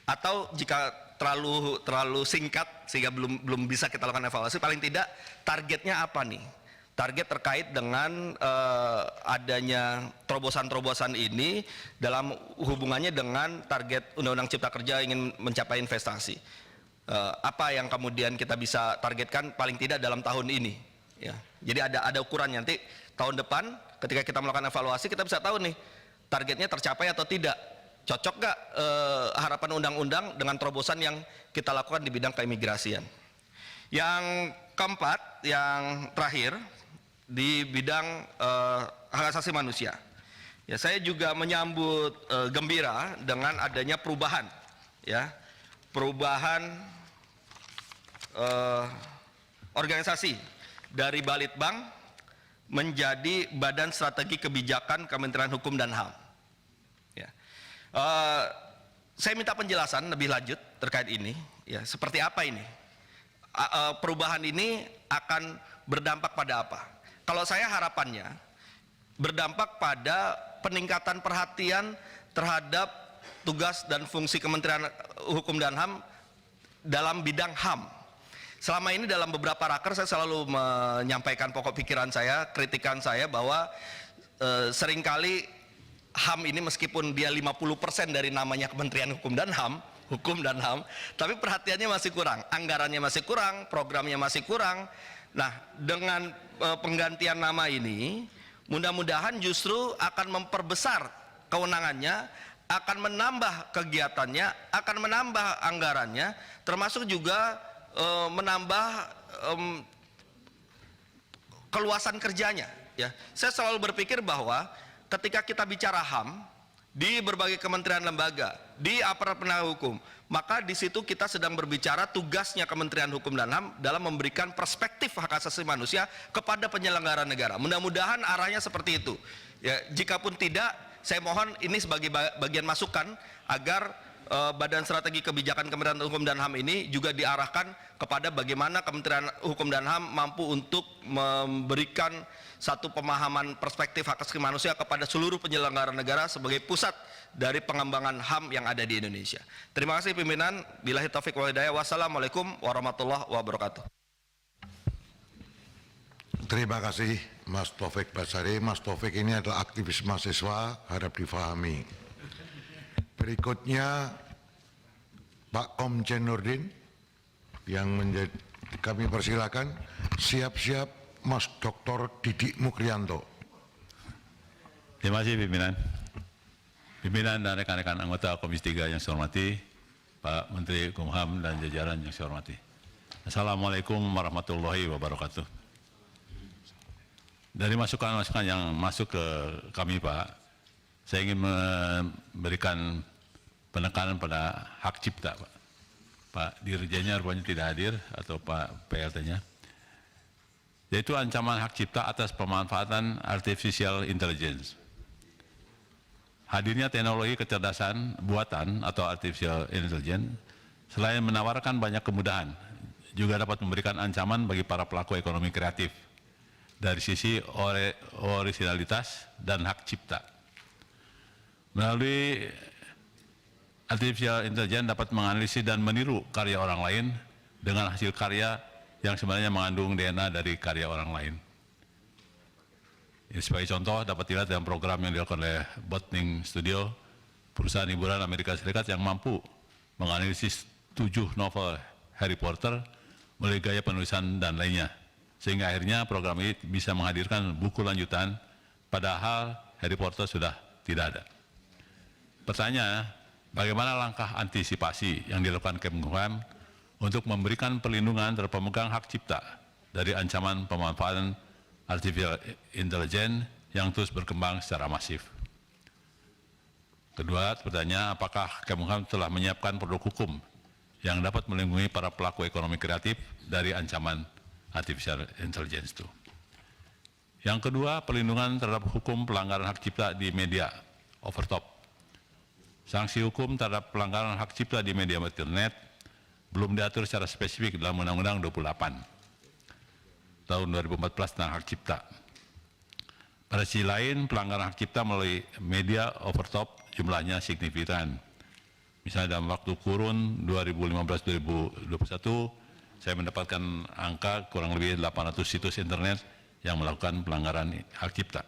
atau jika terlalu singkat sehingga belum bisa kita lakukan evaluasi, paling tidak targetnya apa nih? Target terkait dengan adanya terobosan-terobosan ini dalam hubungannya dengan target Undang-Undang Cipta Kerja ingin mencapai investasi. Apa yang kemudian kita bisa targetkan paling tidak dalam tahun ini. Ya. Jadi ada ukurannya, nanti tahun depan ketika kita melakukan evaluasi kita bisa tahu nih targetnya tercapai atau tidak. Cocok nggak harapan undang-undang dengan terobosan yang kita lakukan di bidang keimigrasian. Yang keempat, yang terakhir, di bidang hak asasi manusia. Ya, saya juga menyambut gembira dengan adanya perubahan, ya, perubahan organisasi dari Balitbang menjadi Badan Strategi Kebijakan Kementerian Hukum dan HAM. Ya. Saya minta penjelasan lebih lanjut terkait ini. Ya, seperti apa ini? Perubahan ini akan berdampak pada apa? Kalau saya harapannya berdampak pada peningkatan perhatian terhadap tugas dan fungsi Kementerian Hukum dan HAM dalam bidang HAM. Selama ini dalam beberapa raker saya selalu menyampaikan pokok pikiran saya, kritikan saya bahwa seringkali HAM ini meskipun dia 50% dari namanya Kementerian Hukum dan HAM, tapi perhatiannya masih kurang, anggarannya masih kurang, programnya masih kurang. Nah, dengan penggantian nama ini, mudah-mudahan justru akan memperbesar kewenangannya, akan menambah kegiatannya, akan menambah anggarannya, termasuk juga menambah keluasan kerjanya. Ya, saya selalu berpikir bahwa ketika kita bicara HAM di berbagai kementerian lembaga, di aparat penegak hukum, maka di situ kita sedang berbicara tugasnya Kementerian Hukum dan HAM dalam memberikan perspektif hak asasi manusia kepada penyelenggara negara. Mudah-mudahan arahnya seperti itu. Ya, jikapun tidak, saya mohon ini sebagai bagian masukan agar Badan Strategi Kebijakan Kementerian Hukum dan HAM ini juga diarahkan kepada bagaimana Kementerian Hukum dan HAM mampu untuk memberikan satu pemahaman perspektif hak asasi manusia kepada seluruh penyelenggara negara sebagai pusat dari pengembangan HAM yang ada di Indonesia. Terima kasih pimpinan. Billahi taufiq wal hidayah. Wassalamualaikum warahmatullahi wabarakatuh. Terima kasih Mas Taufik Basari. Mas Taufik ini adalah aktivis mahasiswa, harap difahami. Berikutnya Pak Komjen Nurdin yang kami persilakan. Siap-siap Mas Dr. Didik Mukrianto. Terima kasih pimpinan. Pimpinan dan rekan-rekan anggota Komisi 3 yang saya hormati, Pak Menteri Hukum dan jajaran yang saya hormati. Assalamualaikum warahmatullahi wabarakatuh. Dari masukan-masukan yang masuk ke kami Pak, saya ingin memberikan penekanan pada hak cipta Pak. Pak Dirjennya rupanya tidak hadir atau Pak PLT-nya. Yaitu ancaman hak cipta atas pemanfaatan artificial intelligence. Hadirnya teknologi kecerdasan buatan atau artificial intelligence selain menawarkan banyak kemudahan, juga dapat memberikan ancaman bagi para pelaku ekonomi kreatif dari sisi originalitas dan hak cipta. Melalui artificial intelligence dapat menganalisis dan meniru karya orang lain dengan hasil karya yang sebenarnya mengandung DNA dari karya orang lain. Ini sebagai contoh dapat dilihat dalam program yang dilakukan oleh Botning Studio, perusahaan hiburan Amerika Serikat yang mampu menganalisis 7 novel Harry Potter melalui gaya penulisan dan lainnya. Sehingga akhirnya program ini bisa menghadirkan buku lanjutan, padahal Harry Potter sudah tidak ada. Pertanyaannya, bagaimana langkah antisipasi yang dilakukan Kemenkumham untuk memberikan perlindungan terhadap pemegang hak cipta dari ancaman pemanfaatan artificial intelligence yang terus berkembang secara masif? Kedua, pertanyaan, apakah Kemenkumham telah menyiapkan produk hukum yang dapat melindungi para pelaku ekonomi kreatif dari ancaman artificial intelligence itu? Yang kedua, perlindungan terhadap hukum pelanggaran hak cipta di media overtop. Sanksi hukum terhadap pelanggaran hak cipta di media internet belum diatur secara spesifik dalam Undang-Undang 28 tahun 2014 tentang hak cipta. Pada sisi lain, pelanggaran hak cipta melalui media overtop jumlahnya signifikan. Misalnya dalam waktu kurun 2015-2021, saya mendapatkan angka kurang lebih 800 situs internet yang melakukan pelanggaran hak cipta.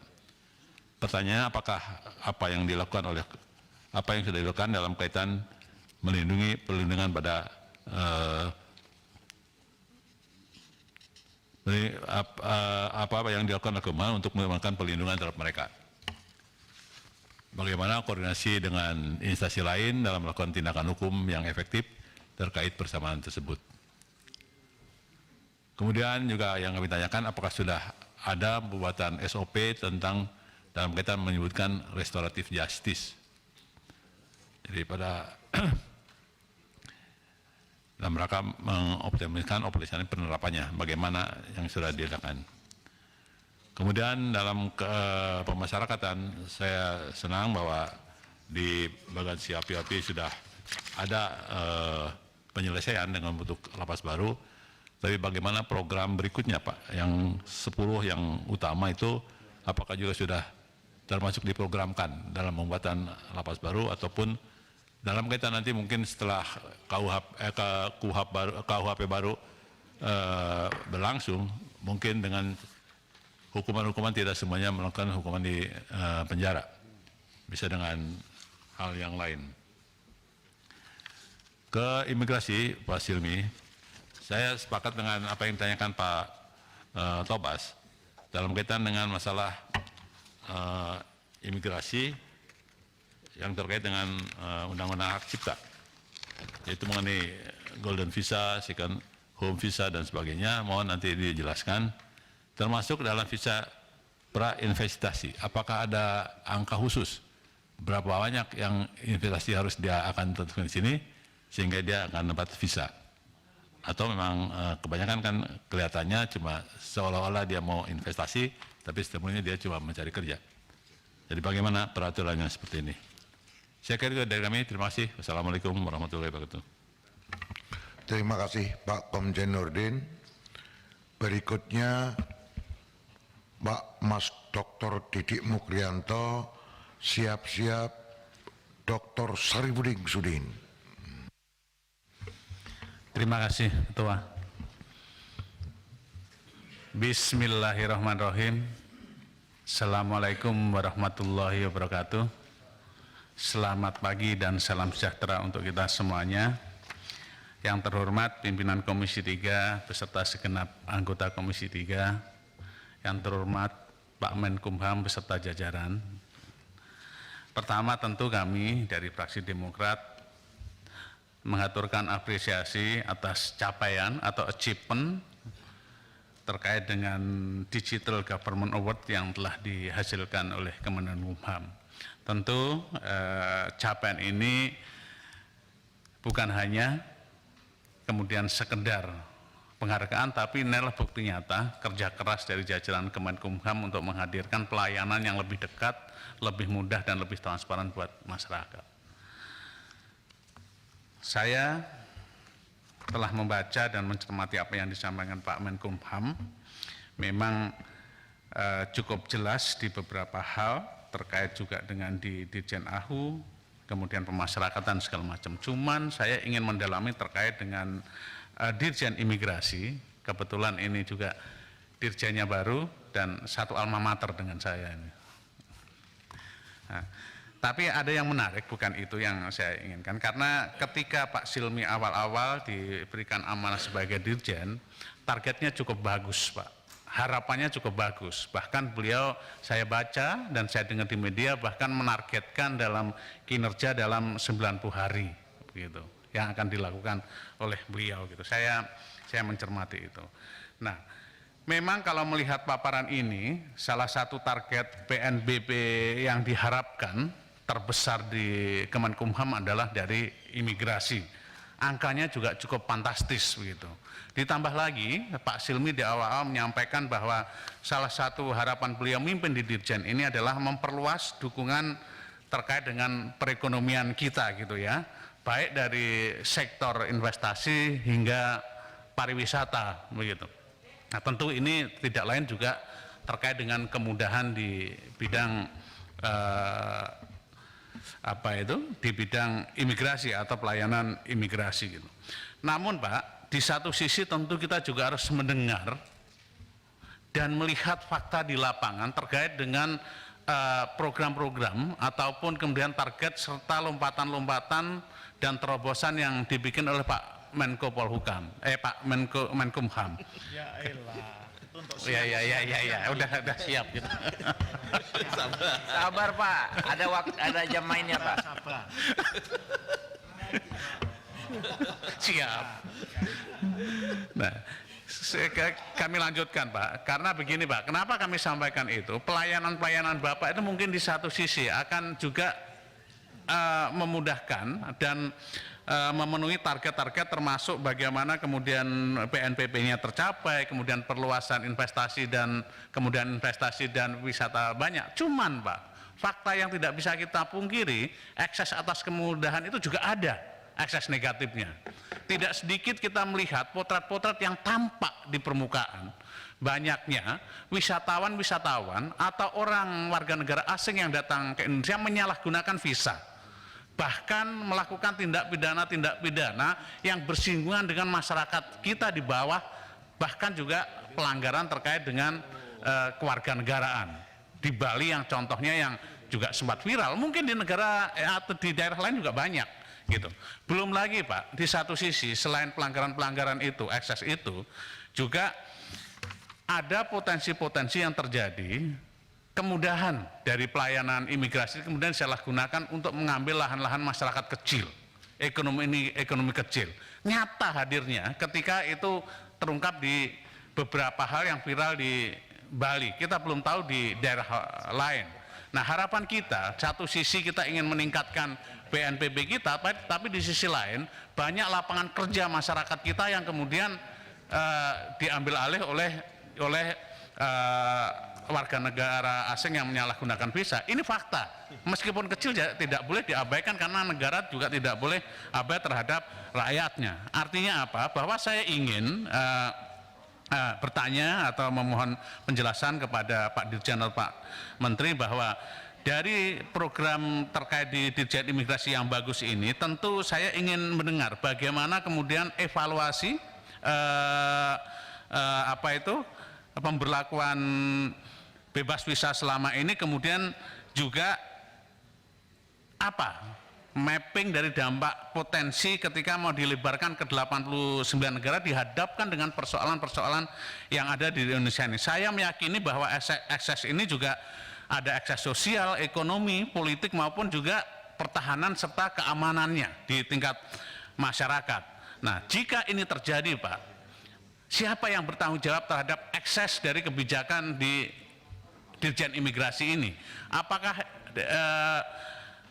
Pertanyaannya, apakah apa yang sudah dilakukan dalam kaitan melindungi perlindungan pada apa yang dilakukan oleh Kemenkumham untuk melakukan perlindungan terhadap mereka? Bagaimana koordinasi dengan instansi lain dalam melakukan tindakan hukum yang efektif terkait persamaan tersebut? Kemudian juga yang kami tanyakan, apakah sudah ada pembuatan SOP tentang dalam kaitan menyebutkan restoratif justice? Jadi pada dalam rangka mengoptimalkan operasi penerapannya, bagaimana yang sudah dilakukan. Kemudian dalam pemasyarakatan, saya senang bahwa di bagian CAPP sudah ada penyelesaian dengan bentuk lapas baru. Tapi bagaimana program berikutnya, Pak? Yang 10 yang utama itu apakah juga sudah termasuk diprogramkan dalam pembuatan lapas baru, ataupun dalam kaitan nanti mungkin setelah KUHP baru berlangsung, mungkin dengan hukuman-hukuman tidak semuanya melakukan hukuman di penjara, bisa dengan hal yang lain. Ke imigrasi, Pak Silmi, saya sepakat dengan apa yang ditanyakan Pak Tobas dalam kaitan dengan masalah imigrasi yang terkait dengan undang-undang hak cipta, yaitu mengenai golden visa, second home visa dan sebagainya. Mohon nanti dijelaskan, termasuk dalam visa pra-investasi. Apakah ada angka khusus berapa banyak yang investasi harus dia akan tentukan di sini sehingga dia akan dapat visa? Atau memang kebanyakan kan kelihatannya cuma seolah-olah dia mau investasi, tapi sebenarnya dia cuma mencari kerja. Jadi bagaimana peraturannya seperti ini? Saya kira itu dari kami. Terima kasih. Wassalamualaikum warahmatullahi wabarakatuh. Terima kasih Pak Komjen Nurdin. Berikutnya Pak Mas Dr. Didik Mukrianto, siap-siap Dr. Sarifudin Sudin. Terima kasih Ketua. Bismillahirrahmanirrahim. Assalamualaikum warahmatullahi wabarakatuh. Selamat pagi dan salam sejahtera untuk kita semuanya. Yang terhormat pimpinan Komisi 3 beserta segenap anggota Komisi 3, yang terhormat Pak Menkumham beserta jajaran. Pertama tentu kami dari fraksi Demokrat mengaturkan apresiasi atas capaian atau achievement terkait dengan Digital Government Award yang telah dihasilkan oleh Kemenkumham. Tentu capaian ini bukan hanya kemudian sekedar penghargaan, tapi ini adalah bukti nyata kerja keras dari jajaran Kemenkumham untuk menghadirkan pelayanan yang lebih dekat, lebih mudah dan lebih transparan buat masyarakat. Saya telah membaca dan mencermati apa yang disampaikan Pak Menkumham. Memang cukup jelas di beberapa hal terkait juga dengan di Dirjen AHU, kemudian pemasyarakatan segala macam. Cuman saya ingin mendalami terkait dengan Dirjen Imigrasi. Kebetulan ini juga dirjennya baru dan satu alma mater dengan saya ini. Nah, Tapi ada yang menarik, bukan itu yang saya inginkan. Karena ketika Pak Silmi awal-awal diberikan amanah sebagai Dirjen, targetnya cukup bagus, Pak. Harapannya cukup bagus. Bahkan beliau, saya baca dan saya dengar di media, bahkan menargetkan dalam kinerja dalam 90 hari, begitu, yang akan dilakukan oleh beliau. Gitu. Saya mencermati itu. Nah, memang kalau melihat paparan ini, salah satu target PNBP yang diharapkan terbesar di Kemenkumham adalah dari imigrasi. Angkanya juga cukup fantastis begitu. Ditambah lagi, Pak Silmi di awal-awal menyampaikan bahwa salah satu harapan beliau memimpin di Dirjen ini adalah memperluas dukungan terkait dengan perekonomian kita gitu ya. Baik dari sektor investasi hingga pariwisata begitu. Nah, tentu ini tidak lain juga terkait dengan kemudahan di bidang di bidang imigrasi atau pelayanan imigrasi gitu. Namun Pak, di satu sisi tentu kita juga harus mendengar dan melihat fakta di lapangan terkait dengan program-program ataupun kemudian target serta lompatan-lompatan dan terobosan yang dibikin oleh Pak Menko Polhukam, Pak Menkumham. Ya elah. Ya, udah siap gitu. Sabar Pak, ada jam mainnya Pak. Sabar. Siap. Nah, kami lanjutkan Pak, karena begini Pak, kenapa kami sampaikan itu, pelayanan Bapak itu mungkin di satu sisi akan juga memudahkan dan memenuhi target-target termasuk bagaimana kemudian PNBP-nya tercapai, kemudian perluasan investasi dan kemudian investasi dan wisata banyak. Cuman Pak, fakta yang tidak bisa kita pungkiri, akses atas kemudahan itu juga ada akses negatifnya. Tidak sedikit kita melihat potret-potret yang tampak di permukaan. Banyaknya wisatawan atau orang warga negara asing yang datang ke Indonesia menyalahgunakan visa. Bahkan melakukan tindak pidana yang bersinggungan dengan masyarakat kita di bawah, bahkan juga pelanggaran terkait dengan kewarganegaraan. Di Bali yang contohnya yang juga sempat viral, mungkin di negara atau di daerah lain juga banyak gitu. Belum lagi Pak, di satu sisi selain pelanggaran-pelanggaran itu, ekses itu, juga ada potensi-potensi yang terjadi, kemudahan dari pelayanan imigrasi kemudian disalahgunakan untuk mengambil lahan-lahan masyarakat kecil, ekonomi kecil. Nyata hadirnya ketika itu terungkap di beberapa hal yang viral di Bali. Kita belum tahu di daerah lain. Nah, harapan kita, satu sisi kita ingin meningkatkan PNBP kita, tapi di sisi lain banyak lapangan kerja masyarakat kita yang kemudian diambil alih oleh warga negara asing yang menyalahgunakan visa. Ini fakta. Meskipun kecil tidak boleh diabaikan karena negara juga tidak boleh abai terhadap rakyatnya. Artinya apa? Bahwa saya ingin bertanya atau memohon penjelasan kepada Pak Dirjen atau Pak Menteri bahwa dari program terkait di Dirjen Imigrasi yang bagus ini, tentu saya ingin mendengar bagaimana kemudian evaluasi pemberlakuan bebas visa selama ini, kemudian juga mapping dari dampak potensi ketika mau dilebarkan ke 89 negara dihadapkan dengan persoalan-persoalan yang ada di Indonesia ini. Saya meyakini bahwa akses ini juga ada akses sosial, ekonomi, politik maupun juga pertahanan serta keamanannya di tingkat masyarakat. Nah, jika ini terjadi Pak, siapa yang bertanggung jawab terhadap akses dari kebijakan di Dirjen Imigrasi ini? Apakah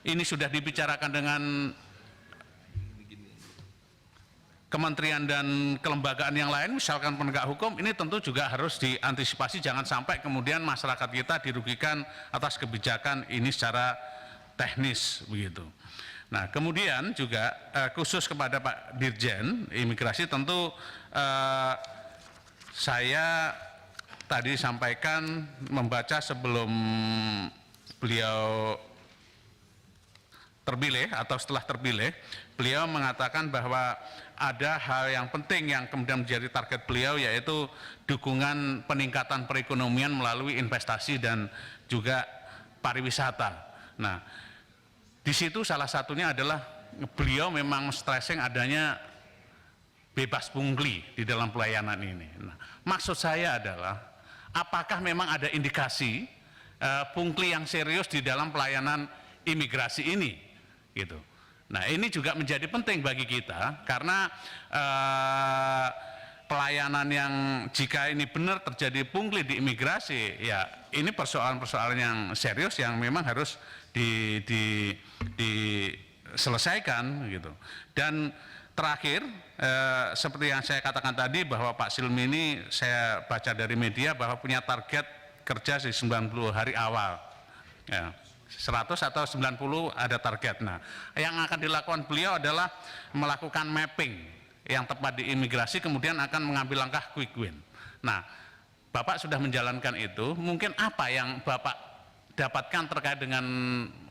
ini sudah dibicarakan dengan kementerian dan kelembagaan yang lain, misalkan penegak hukum? Ini tentu juga harus diantisipasi, jangan sampai kemudian masyarakat kita dirugikan atas kebijakan ini secara teknis begitu. Nah, kemudian juga khusus kepada Pak Dirjen Imigrasi, tentu saya tadi sampaikan membaca sebelum beliau terpilih atau setelah terpilih, beliau mengatakan bahwa ada hal yang penting yang kemudian menjadi target beliau, yaitu dukungan peningkatan perekonomian melalui investasi dan juga pariwisata. Nah, di situ salah satunya adalah beliau memang stressing adanya bebas pungli di dalam pelayanan ini. Nah, maksud saya adalah apakah memang ada indikasi pungli yang serius di dalam pelayanan imigrasi ini, gitu. Nah, ini juga menjadi penting bagi kita karena pelayanan yang jika ini benar terjadi pungli di imigrasi, ya ini persoalan-persoalan yang serius yang memang harus diselesaikan, gitu. Dan terakhir, seperti yang saya katakan tadi bahwa Pak Silmi ini saya baca dari media bahwa punya target kerja di 90 hari awal. Ya. 100 atau 90 ada target. Nah, yang akan dilakukan beliau adalah melakukan mapping yang tepat di imigrasi, kemudian akan mengambil langkah quick win. Nah, Bapak sudah menjalankan itu, mungkin apa yang Bapak dapatkan terkait dengan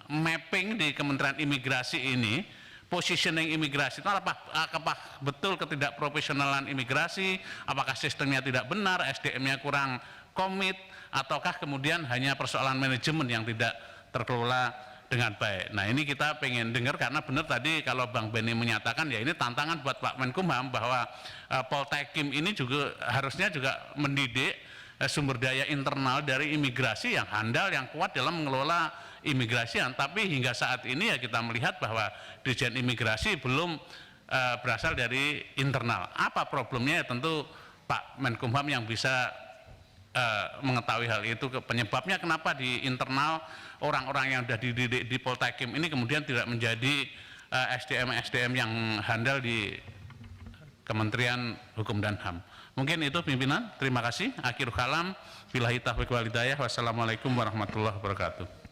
mapping di Kementerian Imigrasi ini, positioning imigrasi itu apakah betul ketidakprofesionalan imigrasi, apakah sistemnya tidak benar, SDM-nya kurang komit, ataukah kemudian hanya persoalan manajemen yang tidak terkelola dengan baik. Nah, ini kita pengen dengar karena benar tadi kalau Bang Benny menyatakan ya ini tantangan buat Pak Menkumham bahwa Poltekim ini juga harusnya juga mendidik sumber daya internal dari imigrasi yang handal, yang kuat dalam mengelola imigrasian. Tapi hingga saat ini ya kita melihat bahwa Dirjen Imigrasi belum berasal dari internal. Apa problemnya? Ya tentu Pak Menkumham yang bisa mengetahui hal itu. Penyebabnya kenapa di internal orang-orang yang sudah dididik di Poltekim ini kemudian tidak menjadi SDM-SDM yang handal di Kementerian Hukum dan HAM. Mungkin itu pimpinan, terima kasih. Akhirul kalam, billahi taufiq wal hidayah. Wassalamualaikum warahmatullahi wabarakatuh.